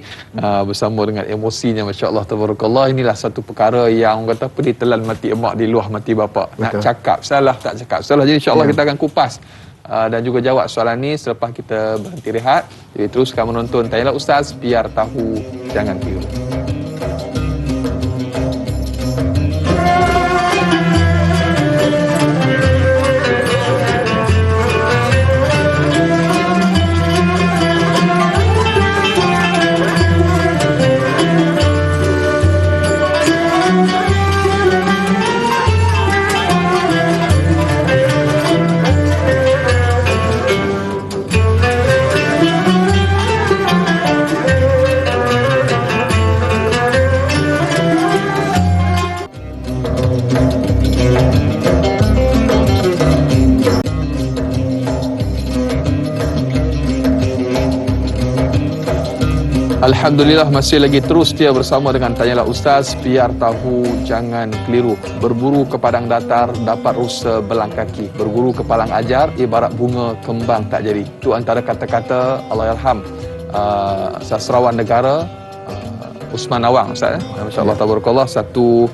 bersama dengan emosinya, masya-Allah tabarakallah. Inilah satu perkara yang orang kata apa, ditelan mati emak di luah mati bapa. Nak cakap salah, tak cakap salah. Jadi insya-Allah kita akan kupas dan juga jawab soalan ni selepas kita berhenti rehat. Jadi teruskan menonton Tanyalah Ustaz, biar tahu jangan keliru. Alhamdulillah, masih lagi terus dia bersama dengan Tanyalah Ustaz, biar tahu jangan keliru. Berburu ke padang datar dapat rusa belang kaki, berguru ke palang ajar ibarat bunga kembang tak jadi. Itu antara kata-kata Allahyarham sastrawan negara Usman Awang, Ustaz. Masya-Allah tabarakallah, satu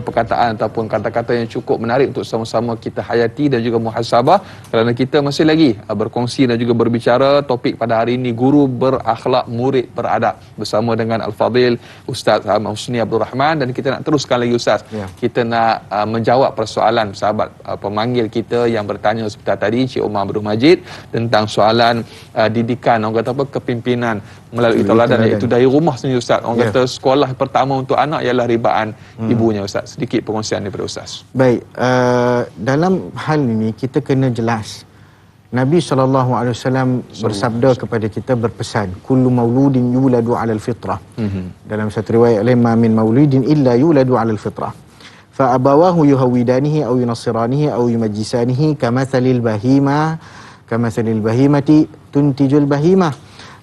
perkataan ataupun kata-kata yang cukup menarik untuk sama-sama kita hayati dan juga muhasabah, kerana kita masih lagi berkongsi dan juga berbicara topik pada hari ini, guru berakhlak, murid beradab, bersama dengan Al-Fadil Ustaz Ahmad Husni Abdul Rahman. Dan kita nak teruskan lagi Ustaz, kita nak menjawab persoalan sahabat pemanggil kita yang bertanya seperti tadi, Cik Omar Abdul Majid, tentang soalan didikan, orang kata apa, kepimpinan melalui tauladan, iaitu dari rumah sendiri Ustaz. Orang kata sekolah pertama untuk anak ialah ribaan ibunya Ustaz. Sedikit perkongsian daripada Ustaz. Baik, dalam hal ini kita kena jelas. Nabi SAW bersabda kepada kita, berpesan, kullu mauludin yuladu 'alal fitrah. Dalam satu riwayat lain, ma min mauludin illa yuladu 'alal fitrah. Fa abawahu yuhawidanihi aw yunassiranihi aw yumajjisanihi kamathalil bahimati tuntijul bahimah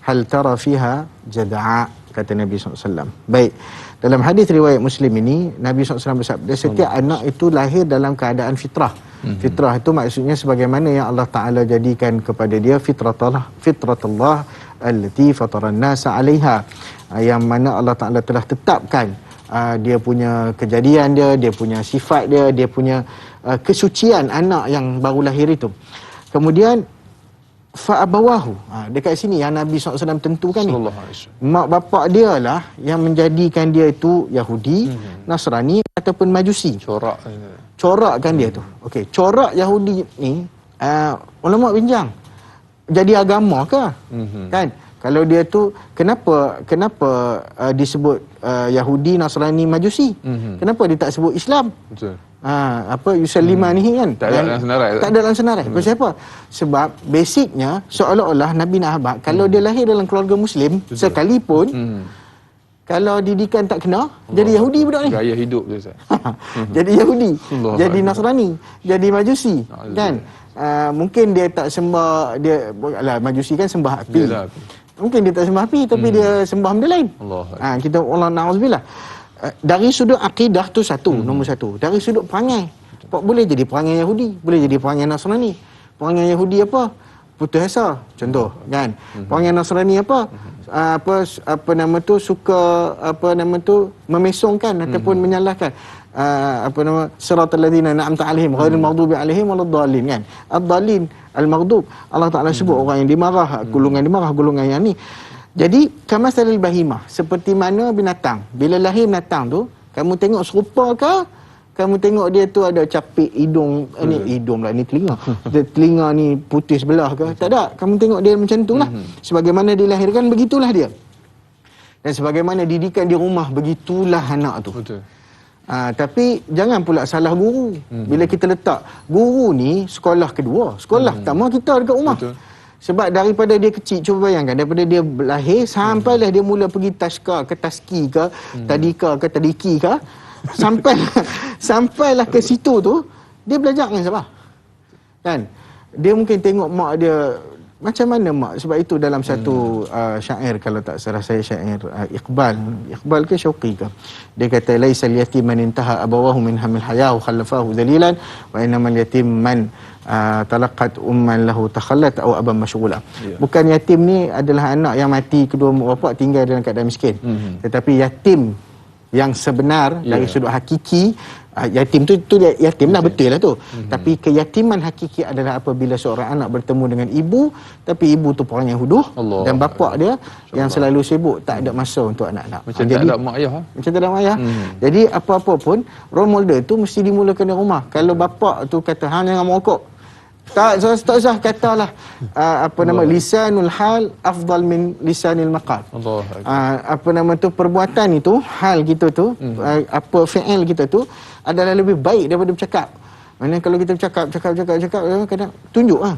hal tara fiha jada'a, kata Nabi SAW. Baik, dalam hadis riwayat Muslim ini, Nabi SAW bersabda, setiap anak itu lahir dalam keadaan fitrah. Fitrah itu maksudnya sebagaimana yang Allah Ta'ala jadikan kepada dia fitratullah allati fataran nasa 'alaiha, yang mana Allah Ta'ala telah tetapkan dia punya kejadian dia punya sifat dia punya kesucian anak yang baru lahir itu. Kemudian fa'abawahu, dekat sini yang Nabi SAW tentukan ni, mak bapak dia lah yang menjadikan dia itu Yahudi, Nasrani ataupun Majusi. Corakkan dia tu. Okey, corak Yahudi ni ulama bincang, jadi agama ke? Kan? Kalau dia tu kenapa disebut Yahudi, Nasrani, Majusi? Kenapa dia tak sebut Islam? Betul. Yusallimanihi kan? Tak ada dalam senarai. Tak ada dalam senarai. Pasal apa? Sebab basicnya seolah-olah Nabi nak habaq kalau dia lahir dalam keluarga Muslim, sekalipun kalau didikan tak kena, jadi Yahudi budak ni. Gaya hidup dia Ustaz. Jadi Yahudi, jadi Nasrani, jadi Majusi, kan? Mungkin dia tak sembah, dia Majusi kan sembah api. Mungkin dia tak sembah api, tapi dia sembah benda lain. Kita Allah na'udzubillah. Dari sudut akidah tu satu, nombor satu. Dari sudut perangai, boleh jadi perangai Yahudi, boleh jadi perangai Nasrani. Perangai Yahudi apa? Putus asa, contoh, kan? Perangai Nasrani apa? Suka memesongkan ataupun menyalahkan siratal ladzina an'amta 'alaihim ghairil maghdubi 'alaihim waladdallin, kan? Ad-dallin, al-maghdub, Allah Taala sebut orang yang dimarah, golongan dimarah, golongan yang ni. Jadi kamathalil bahimah, seperti mana binatang. Bila lahir binatang tu, kamu tengok serupa ke? Kamu tengok dia tu ada capik hidung, hidung lah, ni telinga. Telinga ni putih sebelah ke? Tak ada. Kamu tengok dia macam tu lah. Sebagaimana dilahirkan, begitulah dia. Dan sebagaimana didikan di rumah, begitulah anak tu. Betul. Tapi jangan pula salah guru. Bila kita letak guru ni sekolah kedua, sekolah pertama kita dekat rumah. Betul. Sebab daripada dia kecil, cuba bayangkan, daripada dia lahir sampailah dia mula pergi taska ke taski ke, tadika ke tadiki ke, sampailah ke situ tu, dia belajar dengan siapa? Kan? Dia mungkin tengok mak dia macam mana mak. Sebab itu dalam satu syair, kalau tak salah saya syair Iqbal ke Syauqi ke, dia kata laisal yatim man intaha abawahu min hamil hayahu khallafahu dhalilan wa innamal yatim man talaqat umman lahu takhallat aw aban mashghula. Bukan yatim ni adalah anak yang mati kedua mak bapak tinggal dalam keadaan miskin. Tetapi yatim yang sebenar dari sudut hakiki, yatim tu yatim lah, betul lah tu. Tapi keyatiman hakiki adalah apabila seorang anak bertemu dengan ibu, tapi ibu tu orang yang huduh, dan bapak dia yang selalu sibuk, tak ada masa untuk anak-anak. Macam tak ada mak ayah. Macam tak ada mak ayah. Jadi apa-apa pun role model tu mesti dimulakan dari rumah. Kalau bapak tu kata hang jangan merokok, tak usah katalah lisanul hal afdal min lisanil maqal. Perbuatan itu, hal kita tu, fi'il kita tu adalah lebih baik daripada bercakap. Maksudnya kalau kita bercakap kadang tunjuk lah.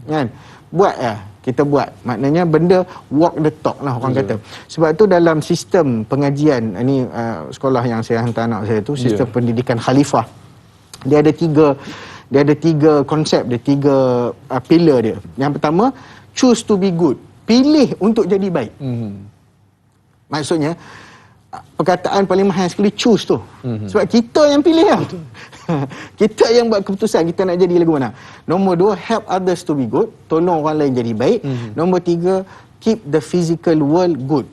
Kan? Buat lah. Kita buat. Maknanya benda walk the talk lah orang kata. Sebab tu dalam sistem pengajian, ini sekolah yang saya hantar anak saya tu, sistem pendidikan khalifah. Dia ada tiga konsep, dia tiga pillar dia. Yang pertama, choose to be good. Pilih untuk jadi baik. Maksudnya, perkataan paling mahal sekali choose tu. Sebab kita yang pilih lah. Kita yang buat keputusan kita nak jadi lagu mana. Nombor 2, help others to be good. Tolong orang lain jadi baik. Nombor 3, keep the physical world good.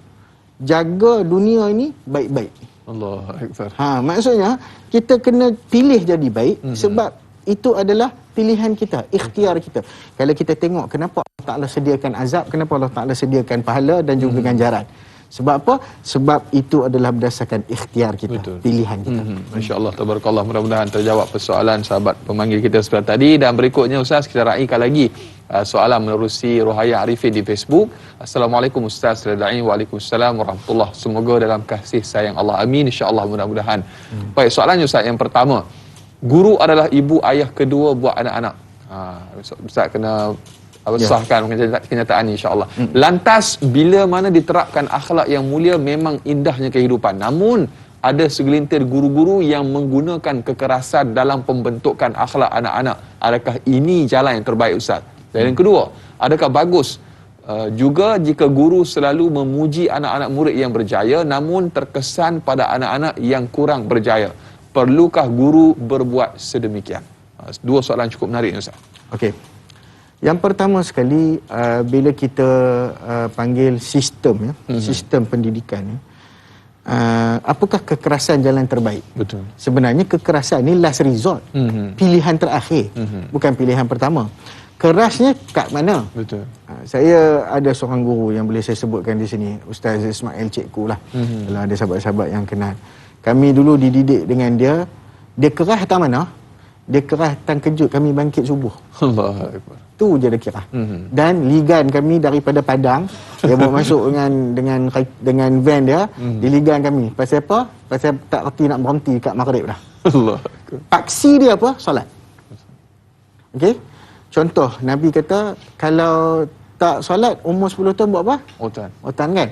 Jaga dunia ini baik-baik. Allah Akbar. Maksudnya, kita kena pilih jadi baik sebab itu adalah pilihan kita, ikhtiar kita. Kalau kita tengok kenapa Allah Ta'ala sediakan azab, kenapa Allah Ta'ala sediakan pahala dan juga ganjaran. Sebab apa? Sebab itu adalah berdasarkan ikhtiar kita, pilihan kita. Masya Allah, tabarakallah. Mudah-mudahan terjawab persoalan sahabat pemanggil kita sebelah tadi. Dan berikutnya Ustaz, kita raikan lagi soalan menerusi Rohaya Arifin di Facebook. Assalamualaikum Ustaz Radai. Waalaikumsalam warahmatullahi. Semoga dalam kasih sayang Allah. Amin. InsyaAllah, mudah-mudahan. Baik, soalannya Ustaz yang pertama. Guru adalah ibu ayah kedua buat anak-anak. Ustaz kena sahkan kenyataan ini, insya-Allah. Lantas bila mana diterapkan akhlak yang mulia, memang indahnya kehidupan. Namun ada segelintir guru-guru yang menggunakan kekerasan dalam pembentukan akhlak anak-anak. Adakah ini jalan yang terbaik Ustaz? Dan yang kedua, adakah bagus juga jika guru selalu memuji anak-anak murid yang berjaya namun terkesan pada anak-anak yang kurang berjaya? Perlukah guru berbuat sedemikian? Dua soalan cukup menarik, Ustaz. Okey. Yang pertama sekali, bila kita panggil sistem, sistem pendidikan, apakah kekerasan jalan terbaik? Betul. Sebenarnya kekerasan ni last resort, pilihan terakhir, bukan pilihan pertama. Kerasnya kat mana? Betul. Saya ada seorang guru yang boleh saya sebutkan di sini, Ustaz Ismail Cikgu lah. Kalau ada sahabat-sahabat yang kenal. Kami dulu dididik dengan dia keras tak mana? Dia keras tan kejut kami bangkit subuh. Allah Akbar. Tu je dia keras. Dan ligan kami daripada Padang, dia bawa masuk dengan van dia, diligan kami. Pasal apa? Pasal tak reti nak berhenti kat maghrib dah. Allah Akbar. Paksi dia apa? Solat. Okey? Contoh, Nabi kata kalau tak solat umur 10 tahun buat apa? Otan kan?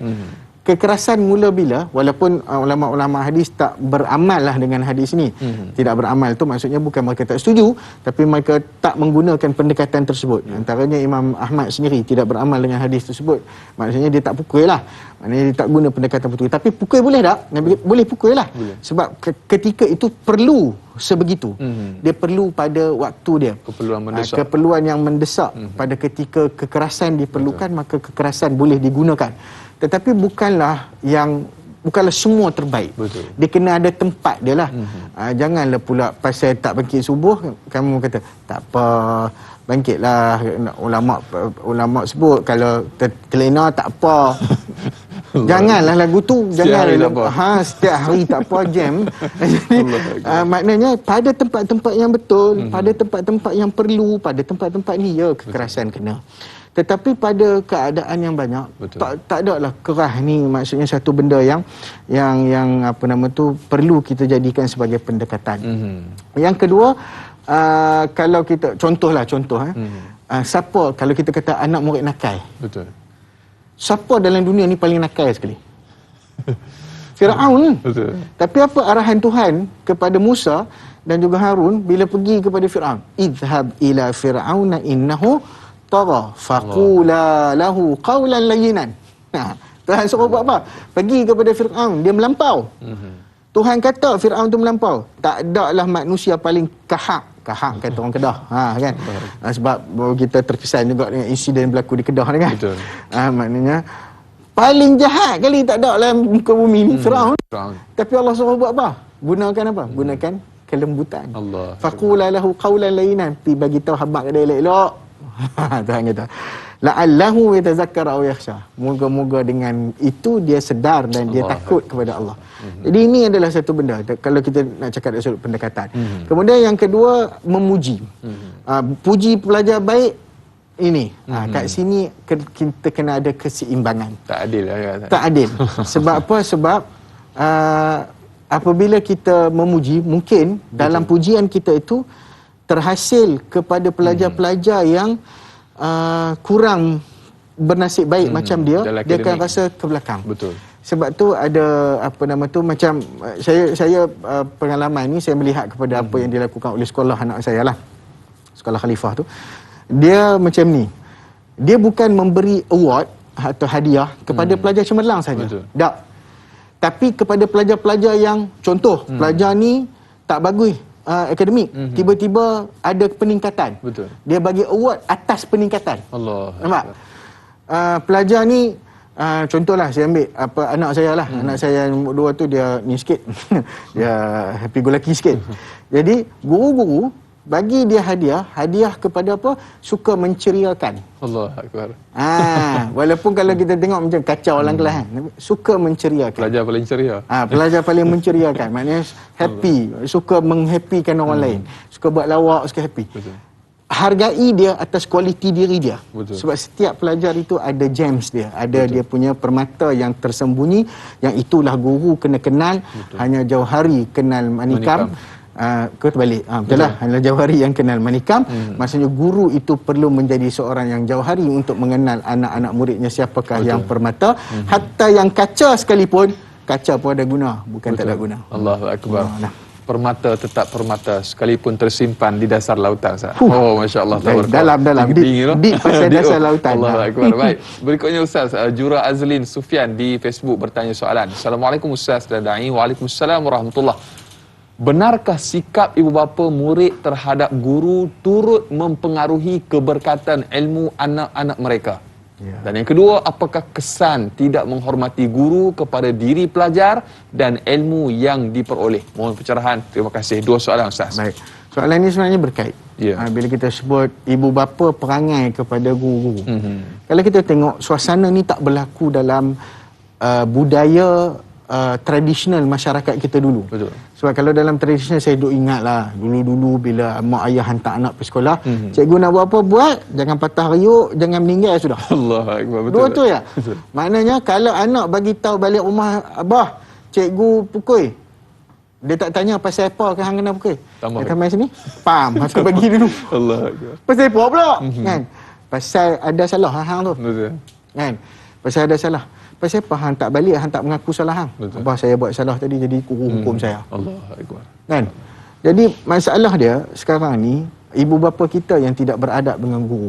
Kekerasan mula bila, walaupun ulama-ulama hadis tak beramal lah dengan hadis ni. Tidak beramal tu maksudnya bukan mereka tak setuju, tapi mereka tak menggunakan pendekatan tersebut. Antaranya Imam Ahmad sendiri tidak beramal dengan hadis tersebut. Maksudnya dia tak pukul lah. Maknanya dia tak guna pendekatan pukul. Tapi pukul boleh tak? Nabi boleh pukul lah. Sebab ketika itu perlu sebegitu. Dia perlu pada waktu dia. Keperluan mendesak. Keperluan yang mendesak. Pada ketika kekerasan diperlukan, maka kekerasan boleh digunakan. Tetapi bukanlah semua terbaik. Betul. Dia kena ada tempat dia lah. Janganlah pula pasal tak bangkit subuh, kamu kata, tak apa, bangkitlah. Ulama sebut, kalau terlena tak apa. Janganlah lagu tu. Janganlah setiap hari tak apa, jam. Maknanya pada tempat-tempat yang betul, pada tempat-tempat yang perlu, pada tempat-tempat ni, kekerasan kena. Tetapi pada keadaan yang banyak, tak ada lah kerah ni, maksudnya satu benda yang perlu kita jadikan sebagai pendekatan. Yang kedua, kalau kita contoh siapa kalau kita kata anak murid nakal? Betul. Siapa dalam dunia ni paling nakal sekali? Firaun. Betul. Tapi apa arahan Tuhan kepada Musa dan juga Harun bila pergi kepada Firaun? Idhhab ila fir'auna innahu tagha faqula lahu qawlan layyinan. Nah, Tuhan suruh buat apa? Pergi kepada Firaun, dia melampau. Tuhan kata Firaun tu melampau. Tak ada lah manusia paling kahak kata orang Kedah. Kan? Sebab kita terkesan juga dengan insiden berlaku di Kedah ni kan. Betul. Maknanya paling jahat kali tak ada dalam muka bumi ni Firaun. Tapi Allah suruh buat apa? Gunakan apa? Gunakan kelembutan. Allah. Faqula lahu qawlan layyinan. Pi bagi tahu habaq dia elok-elok. Tuhan kata la'allahu yatazakkar aw yakhsha. Moga-moga dengan itu dia sedar dan dia takut kepada Allah. Jadi ini adalah satu benda kalau kita nak cakap dari sudut pendekatan. Kemudian yang kedua, memuji. Puji pelajar baik ini. Kat sini kita kena ada keseimbangan. Tak adil lah. Tak adil. Sebab apa? Sebab apabila kita memuji, mungkin dalam pujian kita itu terhasil kepada pelajar-pelajar yang kurang bernasib baik macam dia akan rasa ke belakang. Betul. Sebab tu ada macam saya pengalaman ni saya melihat kepada apa yang dilakukan oleh sekolah anak saya lah. Sekolah Khalifah tu. Dia macam ni. Dia bukan memberi award atau hadiah kepada pelajar cemerlang saja. Tak. Tapi kepada pelajar-pelajar yang contoh pelajar ni tak bagus akademik, tiba-tiba ada peningkatan. Betul. Dia bagi award atas peningkatan. Allah. Nampak? Pelajar ni contohlah saya ambil anak saya lah. Anak saya nombor 2 tu dia ni sikit. Dia happy go lucky sikit. Jadi guru-guru bagi dia hadiah kepada apa? Suka menceriakan. Allah Akbar. Walaupun kalau kita tengok macam kacau dalam kelas kan. Suka menceriakan. Pelajar paling ceria. Pelajar paling menceriakan. Maknanya happy, suka menghappykan orang lain. Suka buat lawak, suka happy. Betul. Hargai dia atas kualiti diri dia. Betul. Sebab setiap pelajar itu ada gems dia, ada dia punya permata yang tersembunyi, yang itulah guru kena kenal. Hanya Jauhari kenal Manikam. Kau terbalik. Betul lah. Hanya Jauhari yang kenal Manikam. Maksudnya guru itu perlu menjadi seorang yang Jauhari untuk mengenal anak-anak muridnya siapakah yang permata. Hatta yang kaca sekalipun, kaca pun ada guna, bukan tak ada guna. Allahu Akbar. Permata tetap permata sekalipun tersimpan di dasar lautan. Oh, masya-Allah. Dalam di pasal dasar lautan. Allahu Akbar. Baik. Berikutnya Ustaz Jura Azlin Sufyan di Facebook bertanya soalan. Assalamualaikum Ustaz dan dai. Waalaikumsalam warahmatullahi. Benarkah sikap ibu bapa murid terhadap guru turut mempengaruhi keberkatan ilmu anak-anak mereka? Dan yang kedua, apakah kesan tidak menghormati guru kepada diri pelajar dan ilmu yang diperoleh? Mohon pencerahan. Terima kasih. 2 soalan Ustaz. Baik. Soalan ini sebenarnya berkait. Bila kita sebut ibu bapa perangai kepada guru-guru. Kalau kita tengok suasana ni tak berlaku dalam budaya tradisional masyarakat kita dulu. Betul. Sebab kalau dalam tradisional saya duk ingat lah dulu-dulu bila mak ayah hantar anak pergi sekolah, cikgu nak buat apa buat, jangan patah riuk, jangan meninggal sudah. Allah Akbar. Betul. Dua tu ya. Betul. Maknanya kalau anak bagi tahu balik rumah, abah, cikgu pukul. Dia tak tanya pasal apa ke hang kena pukul. Dia mai sini, pam, aku bagi dulu. Allah Akbar. Pasal apa pula? Kan? Pasal ada salah hang tu. Betul. Kan? Pasal ada salah. Pasal apa hang tak balik, hang tak mengaku salah hang? Abah saya buat salah tadi, jadi hukum saya. Allah Akbar. Kan? Jadi masalah dia sekarang ni, ibu bapa kita yang tidak beradab dengan guru.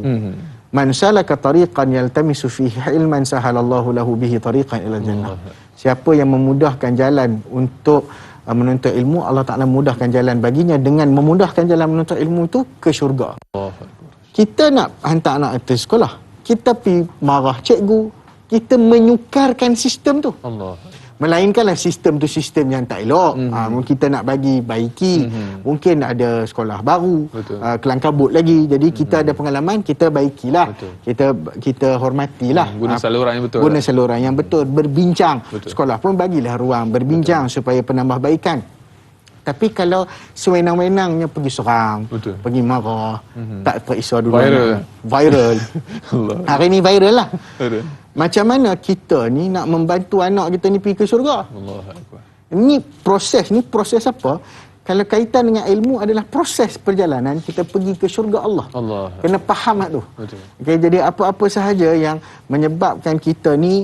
Man salaka tariqan yaltamisu fihi ilman sahalallahu lahu bihi tariqan ila jannah. Siapa yang memudahkan jalan untuk menuntut ilmu, Allah Ta'ala mudahkan jalan baginya dengan memudahkan jalan menuntut ilmu itu ke syurga. Kita nak hantar anak ke sekolah, kita pergi marah cikgu, kita menyukarkan sistem tu. Allah. Melainkanlah sistem tu sistem yang tak elok. Mungkin kita nak bagi baiki. Mungkin ada sekolah baru. Kelang kabut lagi. Jadi kita ada pengalaman, kita baikilah. Kita hormatilah. Guna saluran yang betul. Guna saluran yang betul. Berbincang. Sekolah pun bagilah ruang berbincang supaya penambahbaikan. Tapi kalau sewenang-wenangnya pergi serang, pergi marah, tak periksa dulu. Viral. Hari ni viral lah. Macam mana kita ni nak membantu anak kita ni pergi ke syurga? Ini proses apa? kalau kaitan dengan ilmu adalah proses perjalanan kita pergi ke syurga Allah. Kena faham tu. Betul. Okay, jadi apa-apa sahaja yang menyebabkan kita ni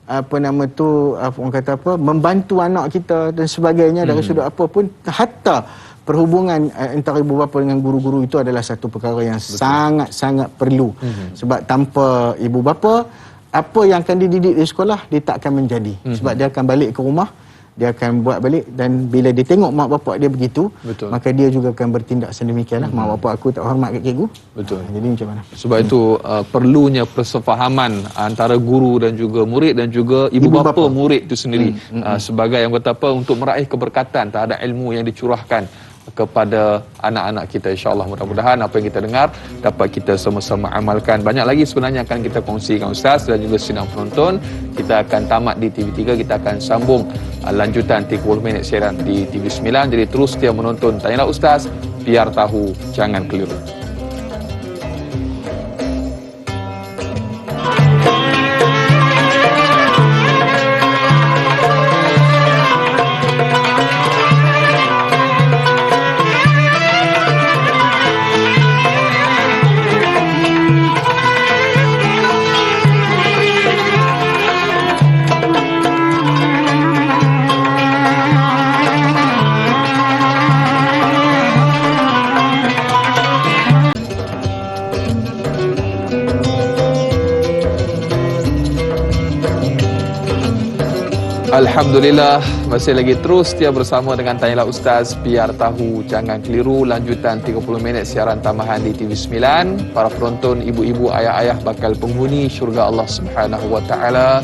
orang kata membantu anak kita dan sebagainya dari sudut apa pun, hatta perhubungan antara ibu bapa dengan guru-guru itu adalah satu perkara yang sangat-sangat perlu. Sebab tanpa ibu bapa, apa yang akan dididik di sekolah dia tak akan menjadi. Sebab dia akan balik ke rumah, dia akan buat balik, dan bila dia tengok mak bapak dia begitu, maka dia juga akan bertindak sedemikianlah. Mak bapak aku tak hormat kat cikgu. Jadi macam mana? Sebab itu perlunya persefahaman antara guru dan juga murid dan juga ibu bapa murid itu sendiri sebagai yang kata apa, untuk meraih keberkatan terhadap ilmu yang dicurahkan kepada anak-anak kita, insya-Allah. Mudah-mudahan apa yang kita dengar dapat kita sama-sama amalkan. Banyak lagi sebenarnya akan kita kongsikan Ustaz dan juga sidang penonton. Kita akan tamat di TV3, kita akan sambung lanjutan 30 minit siaran di TV9. Jadi terus setia menonton Tanyalah Ustaz, biar tahu jangan keliru. Alhamdulillah, masih lagi terus setia bersama dengan Tanyalah Ustaz, biar tahu jangan keliru, lanjutan 30 minit siaran tambahan di TV9. Para penonton, ibu-ibu, ayah-ayah bakal penghuni syurga Allah Subhanahu wa taala.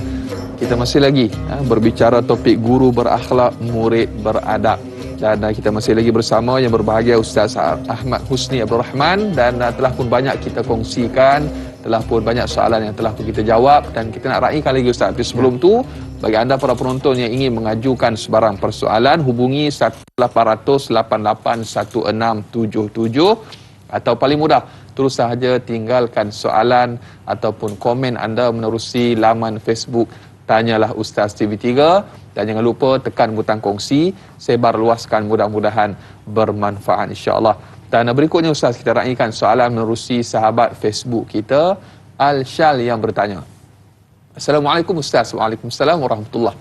Kita masih lagi berbicara topik guru berakhlak, murid beradab. Dan kita masih lagi bersama yang berbahagia Ustaz Ahmad Husni Abdul Rahman, dan telah pun banyak kita kongsikan, telah pun banyak soalan yang telah pun kita jawab, dan kita nak raikan lagi Ustaz. Tapi sebelum tu, bagi anda para penonton yang ingin mengajukan sebarang persoalan, hubungi 1800881677, atau paling mudah terus sahaja tinggalkan soalan ataupun komen anda menerusi laman Facebook Tanyalah Ustaz TV3, dan jangan lupa tekan butang kongsi, sebar luaskan, mudah-mudahan bermanfaat insya-Allah. Dan berikutnya Ustaz, kita raikan soalan menerusi sahabat Facebook kita Al-Syal yang bertanya. Assalamualaikum Ustaz. Waalaikumsalam warahmatullahi.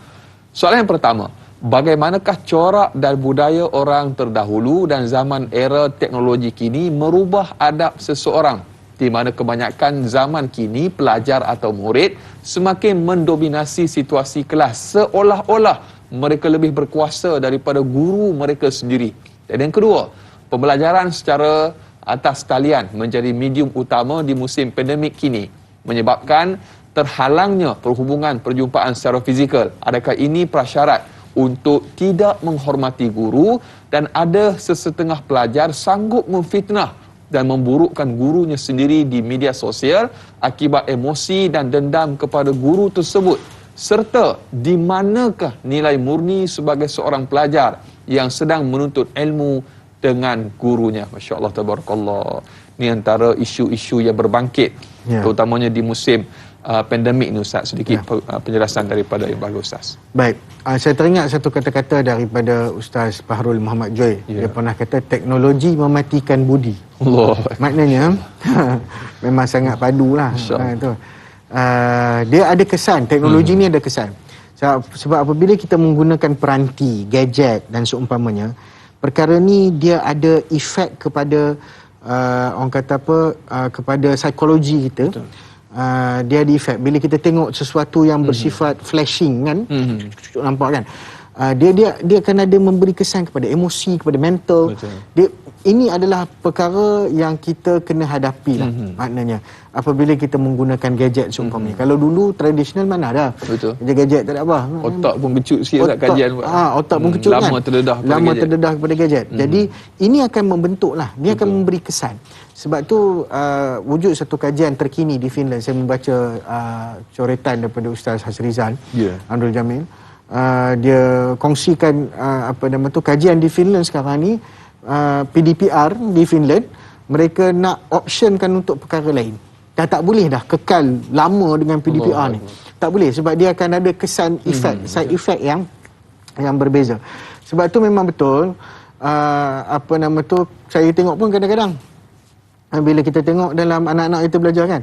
Soalan yang pertama, bagaimanakah corak dan budaya orang terdahulu dan zaman era teknologi kini merubah adab seseorang, di mana kebanyakan zaman kini pelajar atau murid semakin mendominasi situasi kelas, seolah-olah mereka lebih berkuasa daripada guru mereka sendiri. Dan yang kedua, pembelajaran secara atas talian menjadi medium utama di musim pandemik kini, menyebabkan terhalangnya perjumpaan secara fizikal. Adakah ini prasyarat untuk tidak menghormati guru, dan ada sesetengah pelajar sanggup memfitnah dan memburukkan gurunya sendiri di media sosial akibat emosi dan dendam kepada guru tersebut? Serta di manakah nilai murni sebagai seorang pelajar yang sedang menuntut ilmu dengan gurunya? Masya Allah, tabarakallah. Ini antara isu-isu yang berbangkit, terutamanya di musim pandemik ni Ustaz. Sedikit penjelasan daripada yang bagus Ustaz. Baik, saya teringat satu kata-kata daripada Ustaz Fahrul Muhammad Joy. Dia pernah kata, teknologi mematikan budi. Allah. Maknanya memang sangat padulah. Dia ada kesan, teknologi ni ada kesan. Sebab apabila kita menggunakan peranti, gadget dan seumpamanya, perkara ni dia ada efek kepada orang kata kepada psikologi kita. Betul. Dia ada efek bila kita tengok sesuatu yang bersifat flashing kan, nampak kan, dia akan ada memberi kesan kepada emosi, kepada mental. Ini adalah perkara yang kita kena hadapi lah. Maknanya apabila kita menggunakan gadget seumpamanya. Kalau dulu tradisional mana ada gadget, tak ada apa, otak pun kecut sikit tak kajian. Otak pun kecut kan, lama terdedah kepada gadget. Jadi ini akan membentuk lah, dia akan memberi kesan. Sebab tu wujud satu kajian terkini di Finland. Saya membaca coretan daripada Ustaz Hasrizan Abdul Jamil. Dia kongsikan kajian di Finland sekarang ni. PDPR di Finland, mereka nak optionkan untuk perkara lain. Dah tak boleh dah kekal lama dengan PDPR ni. Tak boleh, sebab dia akan ada kesan efek, side effect yang berbeza. Sebab tu memang betul, saya tengok pun kadang-kadang bila kita tengok dalam anak-anak kita belajar kan,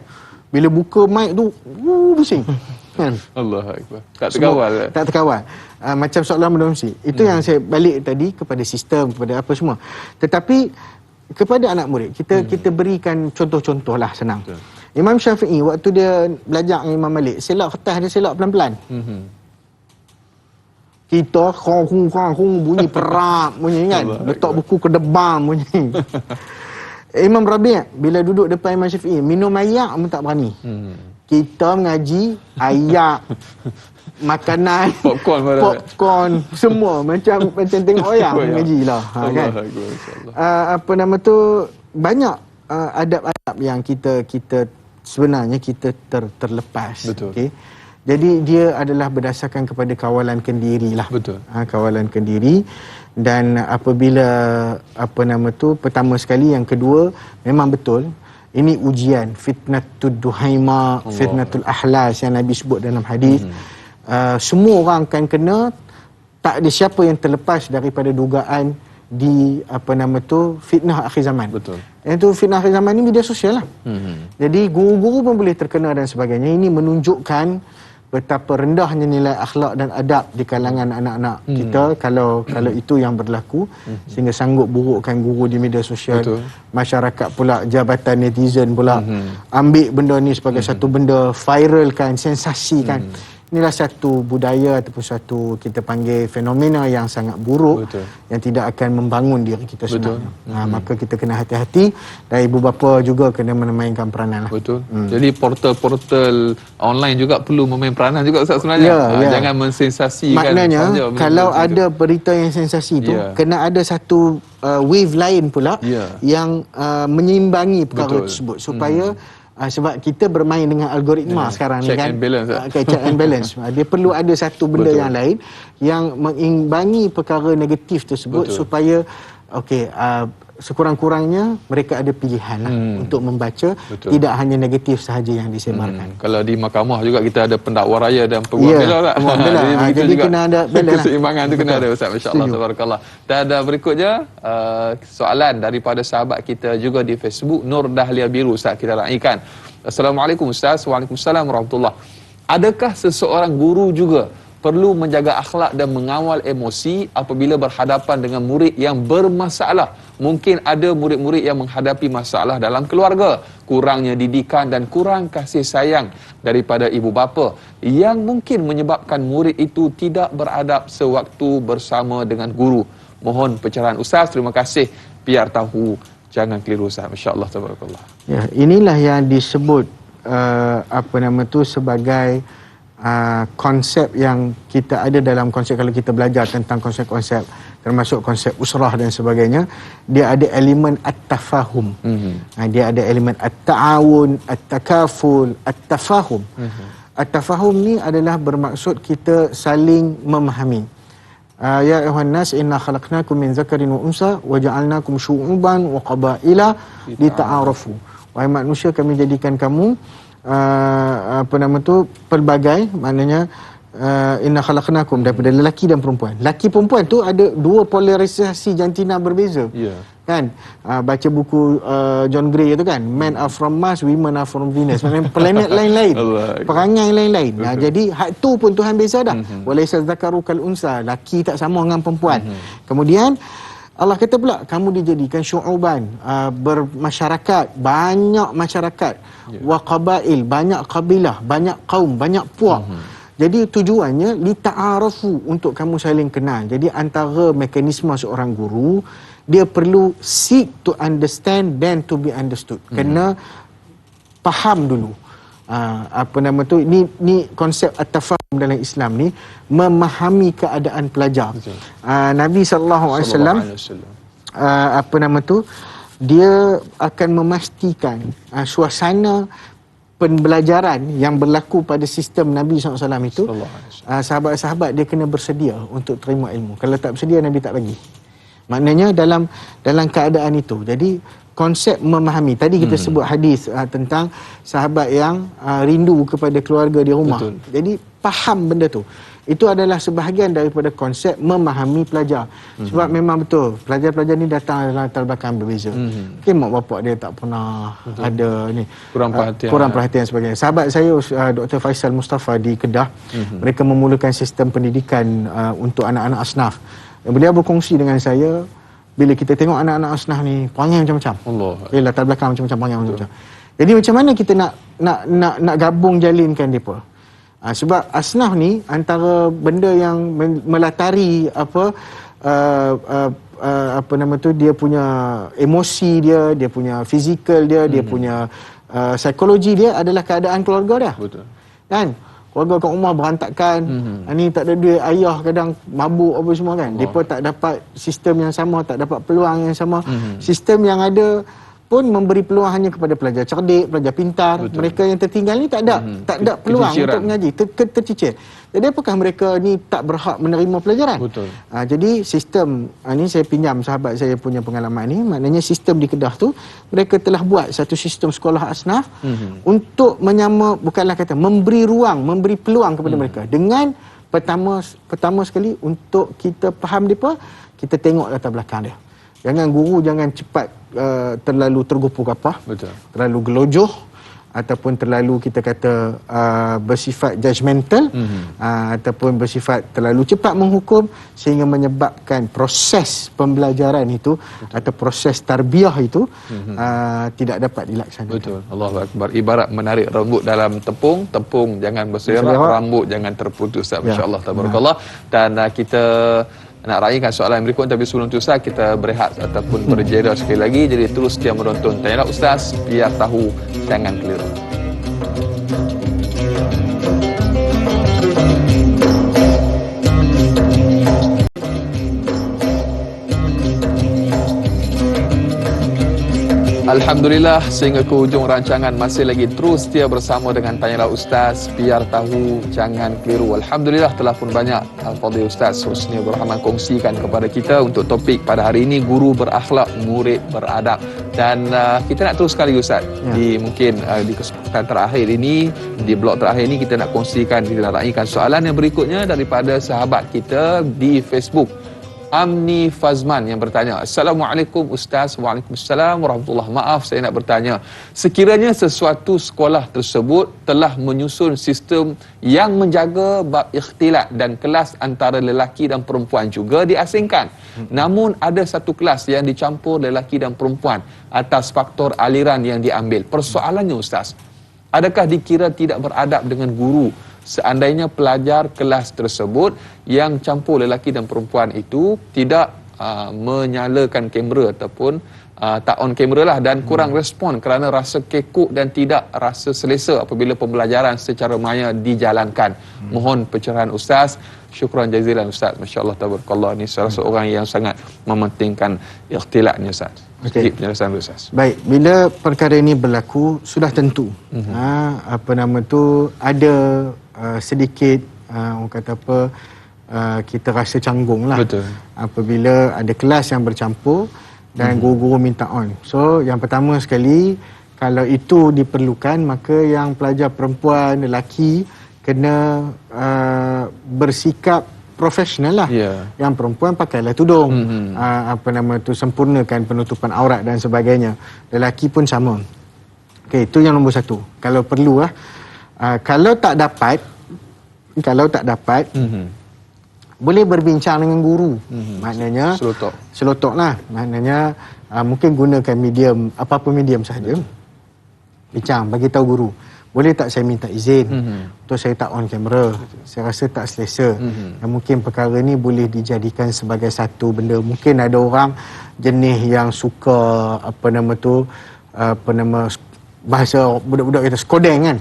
bila buka mic tu bising kan. Allahu akbar. Tak terkawal. Tak terkawal. Macam soalan mendomsi. Itu yang saya balik tadi kepada sistem, kepada apa semua. Tetapi kepada anak murid kita berikan contoh-contoh lah, senang. Betul. Imam Syafi'i waktu dia belajar dengan Imam Malik, selak kertas dia selak pelan-pelan. Kita kong bunyi perap bunyi kan. Letak buku ke depan bunyi. Imam Rabi' bila duduk depan Imam Syafi'i, minum ayak pun tak berani. Kita mengaji ayak, makanan, popcorn semua macam tengok wayang mengajilah, kan. Banyak adab-adab yang kita sebenarnya kita terlepas. Betul. Okey. Jadi dia adalah berdasarkan kepada kawalan kendiri lah. Betul. Kawalan kendiri. Dan apabila pertama sekali, yang kedua memang betul ini ujian, fitnatud duhaima, fitnatul ahlas yang Nabi sebut dalam hadis. Semua orang akan kena, tak ada siapa yang terlepas daripada dugaan di fitnah akhir zaman. Betul. Yang tu fitnah akhir zaman ni media sosial lah. Jadi guru-guru pun boleh terkena dan sebagainya. Ini menunjukkan betapa rendahnya nilai akhlak dan adab di kalangan anak-anak kita kalau itu yang berlaku, sehingga sanggup burukkan guru di media sosial. Betul. Masyarakat pula, jabatan netizen pula ambil benda ni sebagai satu benda, viralkan, sensasikan. Inilah satu budaya ataupun satu kita panggil fenomena yang sangat buruk. Betul. Yang tidak akan membangun diri kita sebenarnya. Maka kita kena hati-hati, dan ibu bapa juga kena memainkan peranan lah. Betul. Jadi portal-portal online juga perlu memain peranan juga Ustaz sebenarnya. Jangan mensensasikan. Maknanya kalau ada berita yang sensasi tu, kena ada satu wave lain pula yang menyeimbangi perkara tersebut supaya sebab kita bermain dengan algoritma sekarang ni kan, check and balance, check and balance. Dia perlu ada satu benda yang lain yang mengimbangi perkara negatif tersebut. Supaya sekurang-kurangnya mereka ada pilihan lah untuk membaca. Tidak hanya negatif sahaja yang disebarkan. Kalau di mahkamah juga kita ada pendakwa raya dan peguam bela tak? Jadi kena ada keseimbangan tu kena ada Ustaz. Masya-Allah, tabarakallah. Dan berikutnya soalan daripada sahabat kita juga di Facebook, Nur Dahlia Biru, Ustaz, kita raikan. Assalamualaikum Ustaz. Waalaikumsalam warahmatullahi. Adakah seseorang guru juga perlu menjaga akhlak dan mengawal emosi apabila berhadapan dengan murid yang bermasalah? Mungkin ada murid-murid yang menghadapi masalah dalam keluarga, kurangnya didikan dan kurang kasih sayang daripada ibu bapa, yang mungkin menyebabkan murid itu tidak beradab sewaktu bersama dengan guru. Mohon pencerahan Ustaz. Terima kasih. Biar tahu, jangan keliru Ustaz. Masya-Allah, tabarakallah. Ya, inilah yang disebut sebagai konsep yang kita ada dalam konsep, kalau kita belajar tentang konsep-konsep termasuk konsep usrah dan sebagainya, dia ada elemen at-tafahum. Dia ada elemen at-ta'awun, at-takaful, at-tafahum. At-tafahum ni adalah bermaksud kita saling memahami. Ya ayuhan nas, inna khalaqnakum min zakarin wa unsa wa ja'alnakum syu'uban wa qabaila lita'arafu. Wahai manusia, kami jadikan kamu pelbagai, maknanya inna khalaqnakum, daripada lelaki dan perempuan. Lelaki perempuan tu ada dua polarisasi jantina berbeza. Kan? Baca buku John Gray tu kan, men are from Mars, women are from Venus. Maknanya planet lain-lain, perangai lain-lain. Jadi hak tu pun Tuhan beza dah. Walaysa dzakaru kal unsa, lelaki tak sama dengan perempuan. Kemudian Allah kata pula, kamu dijadikan syu'uban, bermasyarakat, banyak masyarakat, wa qabail, banyak kabilah, banyak kaum, banyak puak. Jadi tujuannya lita'arafu, untuk kamu saling kenal. Jadi antara mekanisme seorang guru, dia perlu seek to understand then to be understood. Kena faham dulu. Ni konsep at-tafahum dalam Islam ni, memahami keadaan pelajar. Nabi sallallahu alaihi wasallam dia akan memastikan suasana pembelajaran yang berlaku pada sistem Nabi SAW itu, sahabat-sahabat dia kena bersedia untuk terima ilmu. Kalau tak bersedia, Nabi tak bagi. Maknanya dalam keadaan itu. Jadi konsep memahami. Tadi kita sebut hadis tentang sahabat yang rindu kepada keluarga di rumah. Betul. Jadi faham benda tu. Itu adalah sebahagian daripada konsep memahami pelajar. Sebab memang betul, pelajar-pelajar ni datang dalam latar belakang berbeza. Mungkin mak bapak dia tak pernah ada ni kurang perhatian sebagainya. Sahabat saya Dr. Faisal Mustafa di Kedah, mereka memulakan sistem pendidikan untuk anak-anak asnaf. Beliau berkongsi dengan saya, bila kita tengok anak-anak asnaf ni perangai macam-macam. Latar belakang macam-macam, perangai macam-macam. Jadi macam mana kita nak gabung jalinkan depa? Sebab asnaf ni antara benda yang melatari dia punya emosi dia punya fizikal dia punya psikologi dia adalah keadaan keluarga dia. Betul. Kan? Keluarga kat rumah berantakan, ni tak ada duit, ayah kadang mabuk apa semua kan. Depa tak dapat sistem yang sama, tak dapat peluang yang sama. Sistem yang ada pun memberi peluang hanya kepada pelajar cerdik, pelajar pintar. Betul. Mereka yang tertinggal ni tak ada peluang untuk mengaji, tercicir. Jadi apakah mereka ni tak berhak menerima pelajaran? Betul. Jadi sistem ni saya pinjam sahabat saya punya pengalaman ni, maknanya sistem di Kedah tu mereka telah buat satu sistem sekolah asnaf untuk bukanlah kata memberi ruang, memberi peluang kepada mereka dengan pertama sekali untuk kita faham depa, kita tengok latar belakang dia. Guru jangan cepat terlalu tergopoh kapah, terlalu gelojoh ataupun terlalu kita kata bersifat judgemental, ataupun bersifat terlalu cepat menghukum sehingga menyebabkan proses pembelajaran itu atau proses tarbiyah itu tidak dapat dilaksanakan. Betul. Allahu Akbar. Ibarat menarik rambut dalam tepung jangan berserak, rambut jangan terputus. Masya-Allah, tabarakallah. Dan kita nak raikan soalan berikut, tapi sebelum tu Ustaz kita berehat ataupun berjeda sekali lagi. Jadi terus setia menonton Tanyalah Ustaz, biar tahu jangan keliru. Alhamdulillah, sehingga ke hujung rancangan masih lagi terus setia bersama dengan Tanyalah Ustaz, biar tahu jangan keliru. Alhamdulillah telah pun banyak Al-Fadhil Ustaz Husni Abdul Rahman kongsikan kepada kita untuk topik pada hari ini, guru berakhlak, murid beradab. Dan kita nak terus sekali Ustaz, di kesempatan terakhir ini, di blok terakhir ini kita nak kongsikan, kita nak raikan soalan yang berikutnya daripada sahabat kita di Facebook, Amni Fazman, yang bertanya, Assalamualaikum Ustaz. Waalaikumsalam warahmatullahi. Maaf, saya nak bertanya, sekiranya sesuatu sekolah tersebut telah menyusun sistem yang menjaga bab ikhtilat dan kelas antara lelaki dan perempuan juga diasingkan, namun ada satu kelas yang dicampur lelaki dan perempuan atas faktor aliran yang diambil. Persoalannya Ustaz, adakah dikira tidak beradab dengan guru seandainya pelajar kelas tersebut yang campur lelaki dan perempuan itu tidak menyalakan kamera ataupun tak on kamera lah, dan kurang respon kerana rasa kekok dan tidak rasa selesa apabila pembelajaran secara maya dijalankan? Mohon pencerahan Ustaz. Syukran jazilan Ustaz. Masya-Allah, tabarakallah. Ini salah seorang yang sangat mementingkan ikhtilatnya Ustaz. Okey, penjelasan Ustaz. Baik, bila perkara ini berlaku sudah tentu ada sedikit orang kata kita rasa canggung lah. Betul. Apabila ada kelas yang bercampur dan guru-guru minta on. So yang pertama sekali, kalau itu diperlukan, maka yang pelajar perempuan, lelaki kena bersikap profesional lah. Yang perempuan pakailah tudung, sempurnakan penutupan aurat dan sebagainya. Lelaki pun sama. Okey, itu yang nombor satu. Kalau perlu lah. Kalau tak dapat, boleh berbincang dengan guru. Maknanya selotok lah. Maknanya mungkin gunakan medium, apa-apa medium sahaja. Bincang, bagi tahu guru, boleh tak saya minta izin untuk saya tak on kamera, saya rasa tak selesa. Dan mungkin perkara ni boleh dijadikan sebagai satu benda. Mungkin ada orang jenis yang suka bahasa budak-budak kata skodeng kan.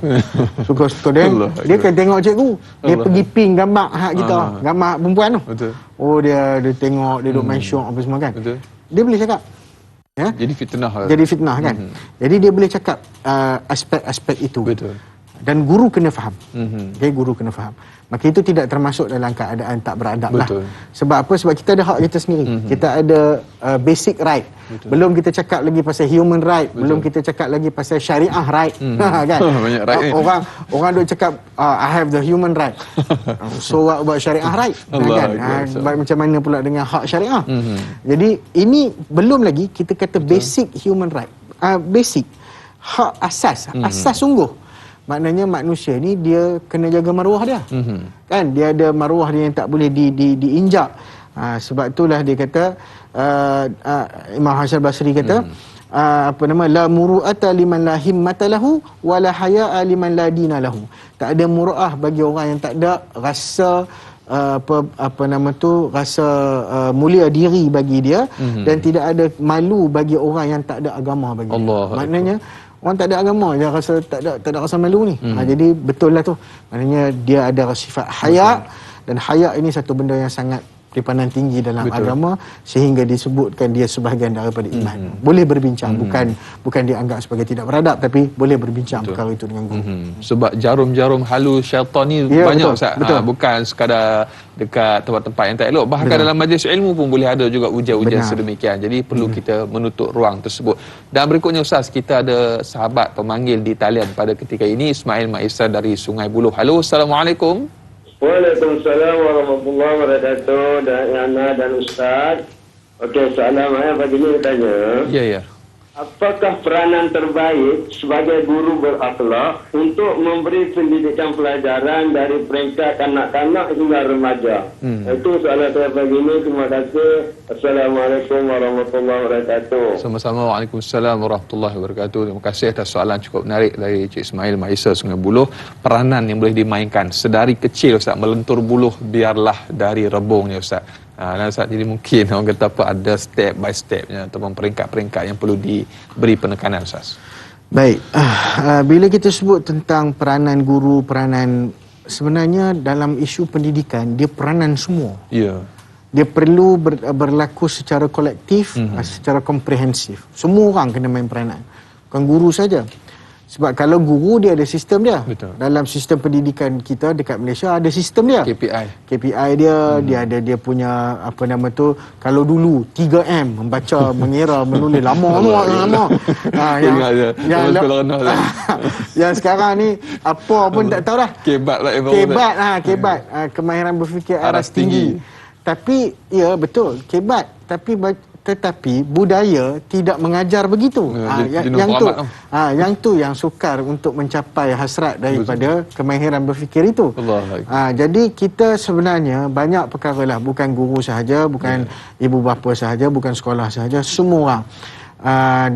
Suka skodeng. Dia kan tengok cikgu, dia pergi ping gambar hak kita, gambar perempuan tu. Betul. Oh dia tengok, dia duk main syok apa semua kan. Betul. Dia boleh cakap. Jadi fitnah. Jadi fitnah kan. Jadi dia boleh cakap aspek-aspek itu. Betul. Dan guru kena faham. Okay, guru kena faham. Maka itu tidak termasuk dalam keadaan tak beradab lah. Sebab apa? Sebab kita ada hak kita sendiri. Kita ada basic right. Belum kita cakap lagi pasal human right. Belum kita cakap lagi pasal syariah right. Kan? Banyak right orang duk cakap I have the human right. So what about syariah right? Kan? Macam mana pula dengan hak syariah? Jadi ini belum lagi kita kata basic human right. Basic hak asas. Asas sungguh. Maknanya manusia ni dia kena jaga maruah dia. Kan? Dia ada maruah dia yang tak boleh diinjak. Sebab itulah dia kata Imam Hasan Basri kata la muru'ata liman la himmata lahu wa la haya'a liman la dina lahu. Tak ada muru'ah bagi orang yang tak ada rasa rasa mulia diri bagi dia, dan tidak ada malu bagi orang yang tak ada agama bagi dia. Maknanya orang tak ada agama dia rasa tak ada rasa malu ni. Jadi betul lah tu. Maknanya dia ada sifat haya, dan haya ini satu benda yang sangat dipandang tinggi dalam agama, sehingga disebutkan dia sebahagian daripada iman. Boleh berbincang, bukan dianggap sebagai tidak beradab, tapi boleh berbincang perkara itu dengan guru. Sebab jarum-jarum halus syaitan ni banyak, Ustaz. Bukan sekadar dekat tempat-tempat yang tak elok, bahkan dalam majlis ilmu pun boleh ada juga ujian-ujian sedemikian. Jadi perlu kita menutup ruang tersebut. Dan berikutnya, Ustaz, kita ada sahabat pemanggil di talian pada ketika ini, Ismail Maisar dari Sungai Buloh. Halo, Assalamualaikum. Waalaikumsalam warahmatullahi wabarakatuh, Yana dan Ustaz. Okey, soalan saya pagi ni tanya. Ya. Apakah peranan terbaik sebagai guru berakhlak untuk memberi pendidikan pelajaran dari peringkat kanak-kanak hingga remaja? Itu soalan saya pagi ini. Terima kasih. Assalamualaikum warahmatullahi wabarakatuh. Sama-sama. Waalaikumsalam warahmatullahi wabarakatuh. Terima kasih atas soalan cukup menarik dari Cik Ismail Maisar Sungai Buloh. Peranan yang boleh dimainkan sedari kecil, Ustaz, melentur buluh biarlah dari rebungnya, Ustaz. Ustaz, jadi mungkin orang kata apa, ada step by stepnya ataupun peringkat-peringkat yang perlu diberi penekanan, Ustaz. Baik, bila kita sebut tentang peranan guru, peranan sebenarnya dalam isu pendidikan, dia peranan semua. Ya. Dia perlu berlaku secara kolektif, secara komprehensif. Semua orang kena main peranan, bukan guru saja. Sebab kalau guru dia ada sistem dia. Dalam sistem pendidikan kita dekat Malaysia ada sistem dia. KPI dia, dia punya kalau dulu 3M, membaca, mengira, menulis lama. Yang sekarang ni apa pun tak tahu dah. Kebat, kemahiran berfikir aras tinggi. Tapi ya betul, kebat, tetapi budaya tidak mengajar begitu. Yang tu yang sukar untuk mencapai hasrat daripada kemahiran berfikir itu. Jadi kita sebenarnya banyak perkara lah, bukan guru sahaja, bukan ibu bapa sahaja, bukan sekolah sahaja, semua orang.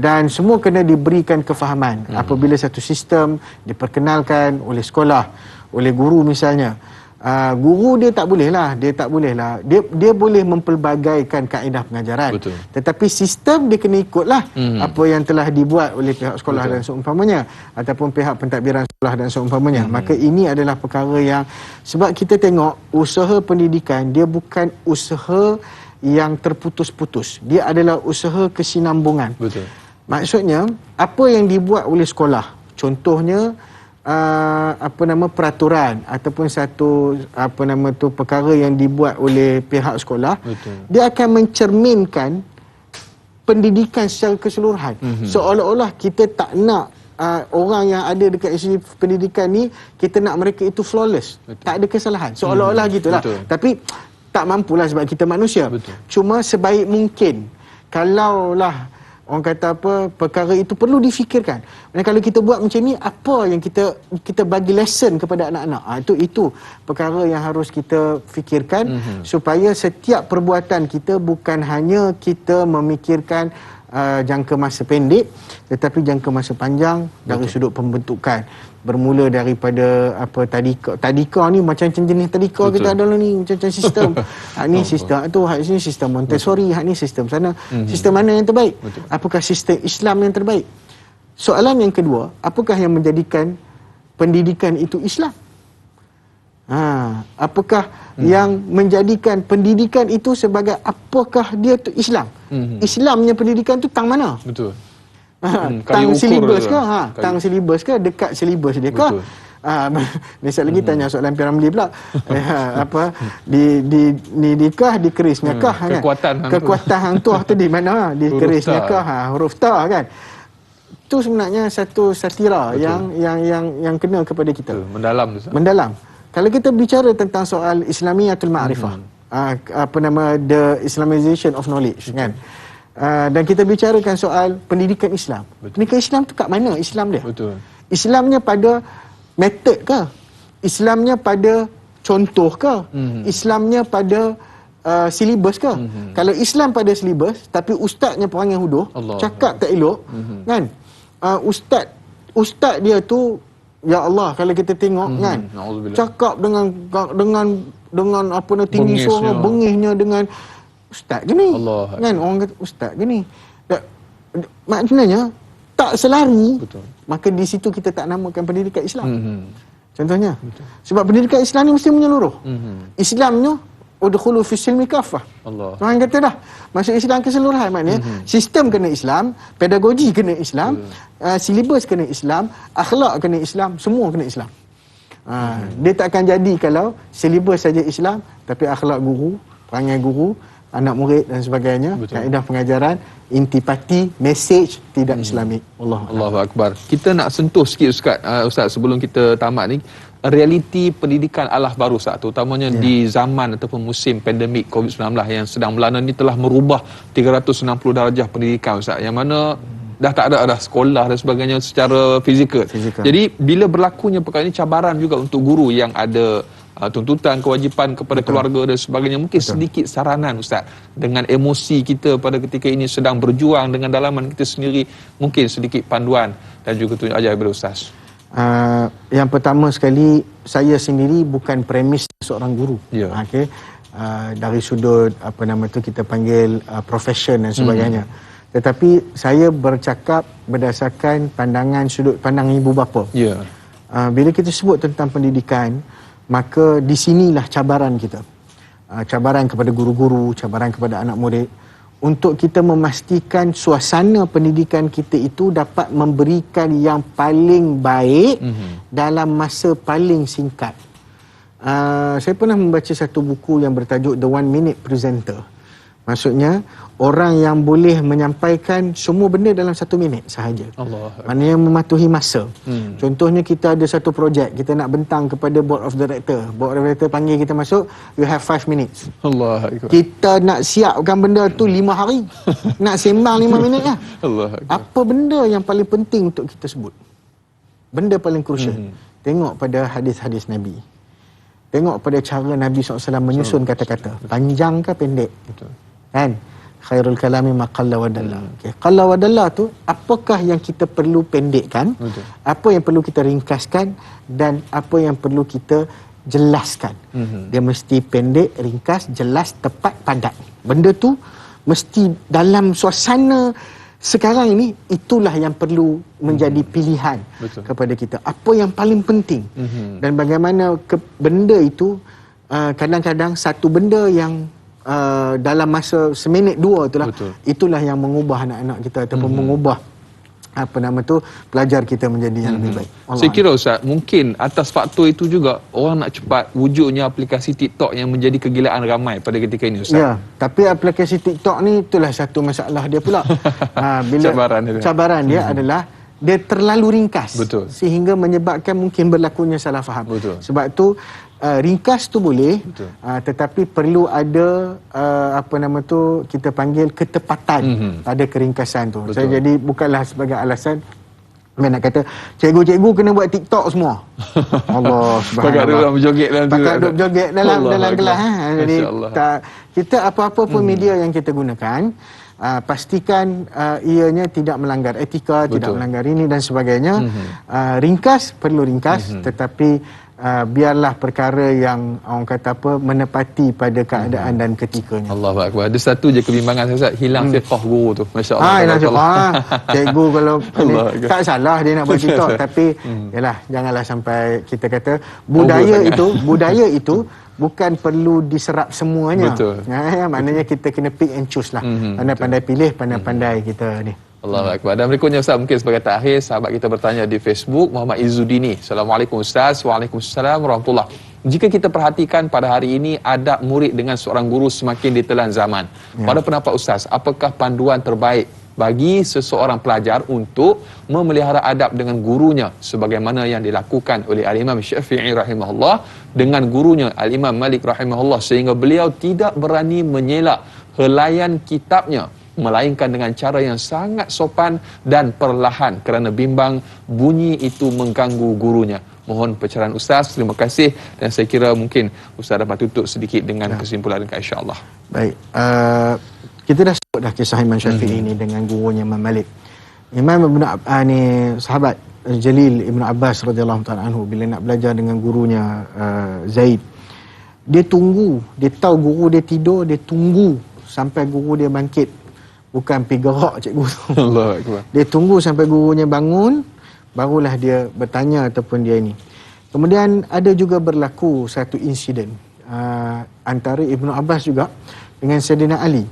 Dan semua kena diberikan kefahaman. Apabila satu sistem diperkenalkan oleh sekolah, oleh guru misalnya, guru dia tak boleh lah. Dia boleh mempelbagaikan kaedah pengajaran. Tetapi sistem dia kena ikutlah apa yang telah dibuat oleh pihak sekolah dan seumpamanya, ataupun pihak pentadbiran sekolah dan seumpamanya. Maka ini adalah perkara yang, sebab kita tengok usaha pendidikan dia bukan usaha yang terputus-putus. Dia adalah usaha kesinambungan. Maksudnya apa yang dibuat oleh sekolah, contohnya peraturan ataupun satu perkara yang dibuat oleh pihak sekolah, dia akan mencerminkan pendidikan secara keseluruhan. Seolah-olah kita tak nak orang yang ada dekat institusi pendidikan ni, kita nak mereka itu flawless, tak ada kesalahan, seolah-olah gitulah. Tapi tak mampulah sebab kita manusia. Cuma sebaik mungkin, kalaulah orang kata perkara itu perlu difikirkan. Dan kalau kita buat macam ni, apa yang kita bagi lesson kepada anak-anak? Itu perkara yang harus kita fikirkan, supaya setiap perbuatan kita bukan hanya kita memikirkan jangka masa pendek, tetapi jangka masa panjang dari sudut pembentukan. Bermula daripada tadika ni macam jenis tadika kita ada lah ni, macam sistem. Ni sistem tu, ni sistem Montessori, ni sistem sana. Sistem mana yang terbaik? Apakah sistem Islam yang terbaik? Soalan yang kedua, apakah yang menjadikan pendidikan itu Islam? Apakah yang menjadikan pendidikan itu sebagai, apakah dia tu Islam? Islamnya pendidikan tu tang mana? Tang silibus ke? Tang silibus ke? Dekat silibus dia ke? Besok lagi tanya soalan Piramli pula. Apa di nikah di keris nikah kan. Kekuatan hang tuah tu di mana? Di keris nikah huruf ta kan. Itu sebenarnya satu satira yang kena kepada kita. Mendalam tu. Mendalam. Kalau kita bicara tentang soal Islamiyatul Ma'rifah, the Islamization of knowledge kan. Dan kita bicarakan soal pendidikan Islam. Pendidikan Islam tu kat mana Islam dia? Betul. Islamnya pada metod ke? Islamnya pada contoh ke? Islamnya pada silibus ke? Kalau Islam pada silibus tapi ustaznya perangai huduh, cakap tak elok, kan? Ustaz dia tu, ya Allah, kalau kita tengok kan, cakap dengan apa nak tinggi suara, bengihnya dengan ustaz gini. Kan orang kata ustaz gini. Maknanya tak selari. Betul. Maka di situ kita tak namakan pendidikan Islam. Contohnya. Betul. Sebab pendidikan Islam ni mesti menyeluruh. Islamnya udkhulu fis silmi kafah. Orang kata dah masuk Islam keseluruhan, maknanya sistem kena Islam, pedagogi kena Islam, silibus kena Islam, akhlak kena Islam, semua kena Islam. Dia tak akan jadi kalau silibus saja Islam tapi akhlak guru, perangai guru, anak murid dan sebagainya, kaedah pengajaran, intipati, message tidak Islamik. Allahu Akbar. Kita nak sentuh sikit Ustaz sebelum kita tamat ni, realiti pendidikan alah baru Ustaz, terutamanya di zaman ataupun musim pandemik COVID-19 yang sedang melanda ni telah merubah 360 darjah pendidikan Ustaz, yang mana dah tak ada sekolah dan sebagainya secara fizikal. Jadi bila berlakunya perkara ini, cabaran juga untuk guru yang ada tuntutan, kewajipan kepada keluarga dan sebagainya. Mungkin sedikit saranan Ustaz, dengan emosi kita pada ketika ini sedang berjuang dengan dalaman kita sendiri, mungkin sedikit panduan dan juga tunjuk ajar kepada Ustaz. Yang pertama sekali, saya sendiri bukan premis seorang guru. Okay. Dari sudut kita panggil profession dan sebagainya. Tetapi saya bercakap berdasarkan pandangan sudut pandang ibu bapa. Bila kita sebut tentang pendidikan, maka di sinilah cabaran kita. Cabaran kepada guru-guru, cabaran kepada anak murid, untuk kita memastikan suasana pendidikan kita itu dapat memberikan yang paling baik dalam masa paling singkat. Saya pernah membaca satu buku yang bertajuk The 1 Minute Presenter. Maksudnya, orang yang boleh menyampaikan semua benda dalam 1 minit sahaja. Maknanya mematuhi masa. Contohnya kita ada satu projek, kita nak bentang kepada board of director. Board of director panggil kita masuk, you have 5 minutes. Kita nak siapkan benda tu 5 hari. Nak sembang 5 minit lah. Apa benda yang paling penting untuk kita sebut? Benda paling crucial. Tengok pada hadis-hadis Nabi. Tengok pada cara Nabi SAW menyusun kata-kata. Panjang ke pendek? Kan? Khairul kalami ma qalla wa dalla. Qalla wa dalla tu, apakah yang kita perlu pendekkan? Apa yang perlu kita ringkaskan? Dan apa yang perlu kita jelaskan? Dia mesti pendek, ringkas, jelas, tepat, padat. Benda tu mesti dalam suasana sekarang ini, itulah yang perlu menjadi pilihan kepada kita. Apa yang paling penting? Dan bagaimana benda itu, kadang-kadang satu benda yang dalam masa seminit dua itulah yang mengubah anak-anak kita ataupun mengubah pelajar kita menjadi yang lebih baik. Saya kira Ustaz, mungkin atas faktor itu juga orang nak cepat wujudnya aplikasi TikTok yang menjadi kegilaan ramai pada ketika ini Ustaz. Tapi aplikasi TikTok ni itulah satu masalah dia pula. Cabaran dia adalah dia terlalu ringkas. Sehingga menyebabkan mungkin berlakunya salah faham. Sebab tu ringkas tu boleh, tetapi perlu ada kita panggil ketepatan pada keringkasan tu. Saya jadi bukanlah sebagai alasan nak kata cikgu-cikgu kena buat TikTok semua. Allah subhanahu. Pakat duduk berjoget dalam tu. Pakat duduk berjoget dalam kelas. Jadi kita apa-apa pun media yang kita gunakan, pastikan ianya tidak melanggar etika, tidak melanggar ini dan sebagainya. Ringkas, perlu ringkas, tetapi biarlah perkara yang orang kata menepati pada keadaan dan ketikanya. Allahu Akbar. Ada satu je kebimbangan Ustaz, hilang fiqh guru tu. Masya-Allah. Cikgu kalau tak salah dia nak buat TikTok, tapi yalah, janganlah sampai kita kata budaya itu bukan perlu diserap semuanya. Maknanya kita kena pick and choose lah. Pandai-pandai pilih, pandai-pandai kita ni. Allahu Akbar. Dan berikutnya Ustaz, mungkin sebagai terakhir, sahabat kita bertanya di Facebook, Muhammad Izzuddini. Assalamualaikum Ustaz. Waalaikumsalam warahmatullahi. Jika kita perhatikan pada hari ini adab murid dengan seorang guru semakin ditelan zaman. Pada pendapat Ustaz, apakah panduan terbaik bagi seseorang pelajar untuk memelihara adab dengan gurunya sebagaimana yang dilakukan oleh Al-Imam Syafi'i rahimahullah dengan gurunya Al-Imam Malik rahimahullah, sehingga beliau tidak berani menyelak helaian kitabnya melainkan dengan cara yang sangat sopan dan perlahan kerana bimbang bunyi itu mengganggu gurunya. Mohon pencerahan Ustaz. Terima kasih, dan saya kira mungkin Ustaz dapat tutup sedikit dengan kesimpulan insya-Allah. Baik, kita dah sebut dah kisah Imam Syafi'i ini dengan gurunya Imam Malik. Imam Ibn ni sahabat Jalil Ibn Abbas radhiyallahu ta'ala anhu, bila nak belajar dengan gurunya Zaid, dia tunggu, dia tahu guru dia tidur, dia tunggu sampai guru dia bangkit. Bukan pergi gerak cikgu tu. Allahu Akbar. Dia tunggu sampai gurunya bangun, barulah dia bertanya ataupun dia ini. Kemudian ada juga berlaku satu insiden antara Ibnu Abbas juga dengan Sayyidina Ali.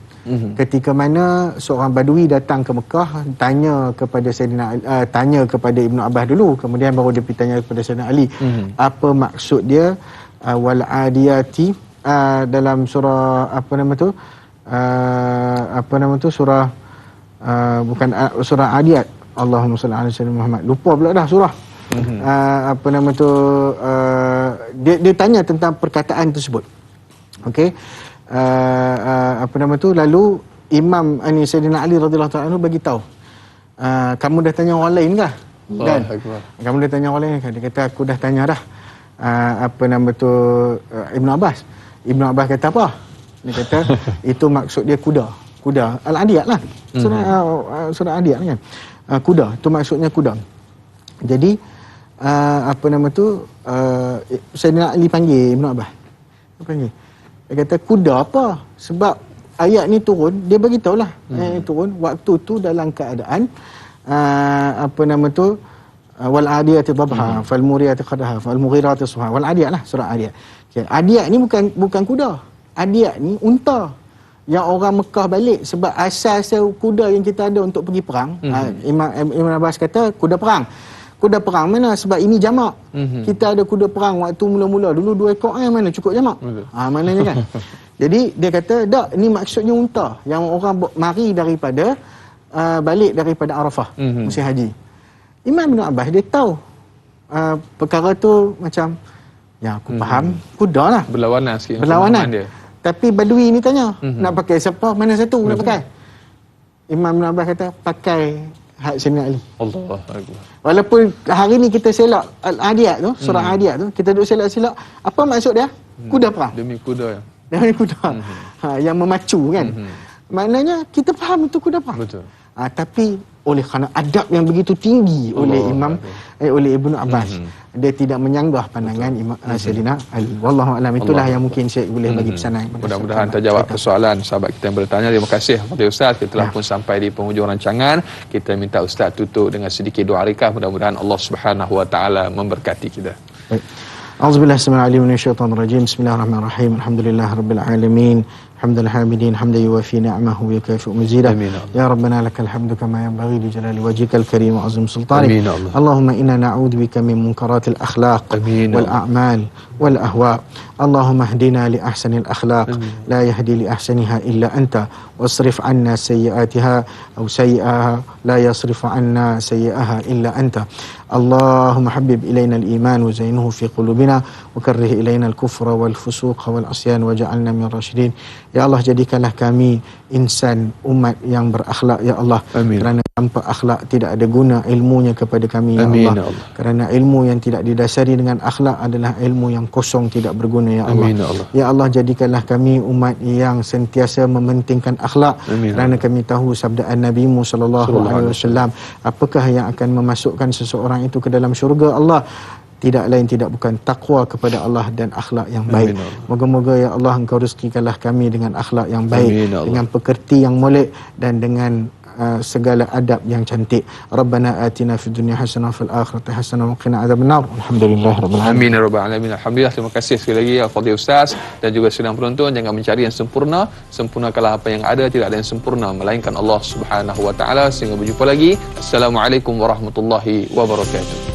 Ketika mana seorang badui datang ke Mekah, tanya kepada Sayyidina Ali, tanya kepada Ibnu Abbas dulu, kemudian baru dia pergi tanya kepada Sayyidina Ali. Apa maksud dia wal adiyati dalam surah surah bukan surah Adiyat. Allahumma salli ala sayyidina Muhammad. Lupa pula dah surah. Dia tanya tentang perkataan tersebut. Okey. Lalu Imam Sayyidina Ali radhiyallahu ta'ala anhu bagi tahu. Kamu dah tanya orang lain kah? Dan kamu dah tanya orang lain kah? Dia kata aku dah tanya dah. Ibnu Abbas. Ibnu Abbas kata apa? Dia kata itu maksud dia kuda. Kuda Al-Adiyat lah. Surah Adiyat kan. Kuda, itu maksudnya kuda. Jadi Sayyidina Ali panggil Ibnu Abbas. Dia panggil. Dia kata kuda apa? Sebab ayat ni turun, dia bagi tahulah. Ayat ni turun waktu tu dalam keadaan wal adiyati dhabha fal muriyati qadha fal mughirati subha. Wal adiyat lah, surah Adiyat. Okay. Adiyat ni bukan kuda. Adiyat ni unta yang orang Mekah balik, sebab asal kuda yang kita ada untuk pergi perang. Imam Abbas kata kuda perang. Kuda perang mana? Sebab ini jamak. Kita ada kuda perang waktu mula-mula dulu 2 ekor mana cukup jamak. Maknanya kan. Jadi dia kata tak, ni maksudnya unta yang orang mari daripada balik daripada Arafah musim haji. Imam Ibn Abbas dia tahu perkara tu macam ya aku faham kuda lah. Berlawanan sikit. Berlawanan dia. Tapi badui ni tanya, nak pakai siapa? Mana satu nak pakai? Imam Ibn Abbas kata, pakai hak Sayyidina Ali. Allahu Akbar. Walaupun hari ni kita selak Al-Adiyat tu, surah Adiyat tu, kita duduk selak-selak, apa maksud dia? Kuda perang. Demi kuda ya. Demi kuda. Yang memacu kan. Maknanya kita faham itu kuda perang. Betul. Tapi oleh kerana adab yang begitu tinggi oleh oleh Ibnu Abbas, dia tidak menyanggah pandangan Imam Sayyidina Ali. Wallahu a'lam. Itulah yang mungkin saya boleh bagi pesanan. Mudah-mudahan terjawab persoalan sahabat kita yang bertanya. Terima kasih kepada Ustaz. Kita telah pun sampai di penghujung rancangan. Kita minta Ustaz tutup dengan sedikit doa rekah. Mudah-mudahan Allah Subhanahu wa taala memberkati kita. Baik. A'udzubillahi minasyaitonir rajim. Minasyaitonirrajim. Bismillahirrahmanirrahim. Alhamdulillahirabbil alamin. حمد الحامدين حمدا يوافي نعمه ويكافئ مزيدا. يا ربنا لك الحمد كما ينبغي لجلال وجهك الكريم وعظيم سلطانك. اللهم إنا نعوذ بك من منكرات الأخلاق والأعمال والأهواء. اللهم اهدنا لأحسن الأخلاق لا يهدي لأحسنها إلا أنت، واصرف عنا سيئاتها أو سيئها لا يصرف عنا سيئها إلا أنت. اللهم حبب إلينا الإيمان وزينه في قلوبنا وكره إلينا الكفر والفسوق والعصيان وجعلنا من الراشدين. Ya Allah, jadikanlah kami insan umat yang berakhlak ya Allah. Kerana tanpa akhlak tidak ada guna ilmunya kepada kami ya Allah. Kerana ilmu yang tidak didasari dengan akhlak adalah ilmu yang kosong, tidak berguna ya Allah. Ya Allah, jadikanlah kami umat yang sentiasa mementingkan akhlak. Kerana kami tahu sabdaan Nabi-Mu sallallahu alaihi wasallam, apakah yang akan memasukkan seseorang itu ke dalam syurga Allah? Tidak lain tidak bukan takwa kepada Allah dan akhlak yang baik. Moga-moga ya Allah Engkau rezekikanlah kami dengan akhlak yang baik, dengan pekerti yang molek dan dengan segala adab yang cantik. Rabbana atina fid dunya hasanah wa fil akhirati hasanah wa qina adzabannar. Alhamdulillahirabbil alamin. Amin ya rabbal alamin. Alhamdulillah, terima kasih sekali lagi ya Fadil Ustaz dan juga sedang penonton. Jangan mencari yang sempurna, sempurnakanlah apa yang ada. Tidak ada yang sempurna melainkan Allah Subhanahu wa taala. Sehingga berjumpa lagi. Assalamualaikum warahmatullahi wabarakatuh.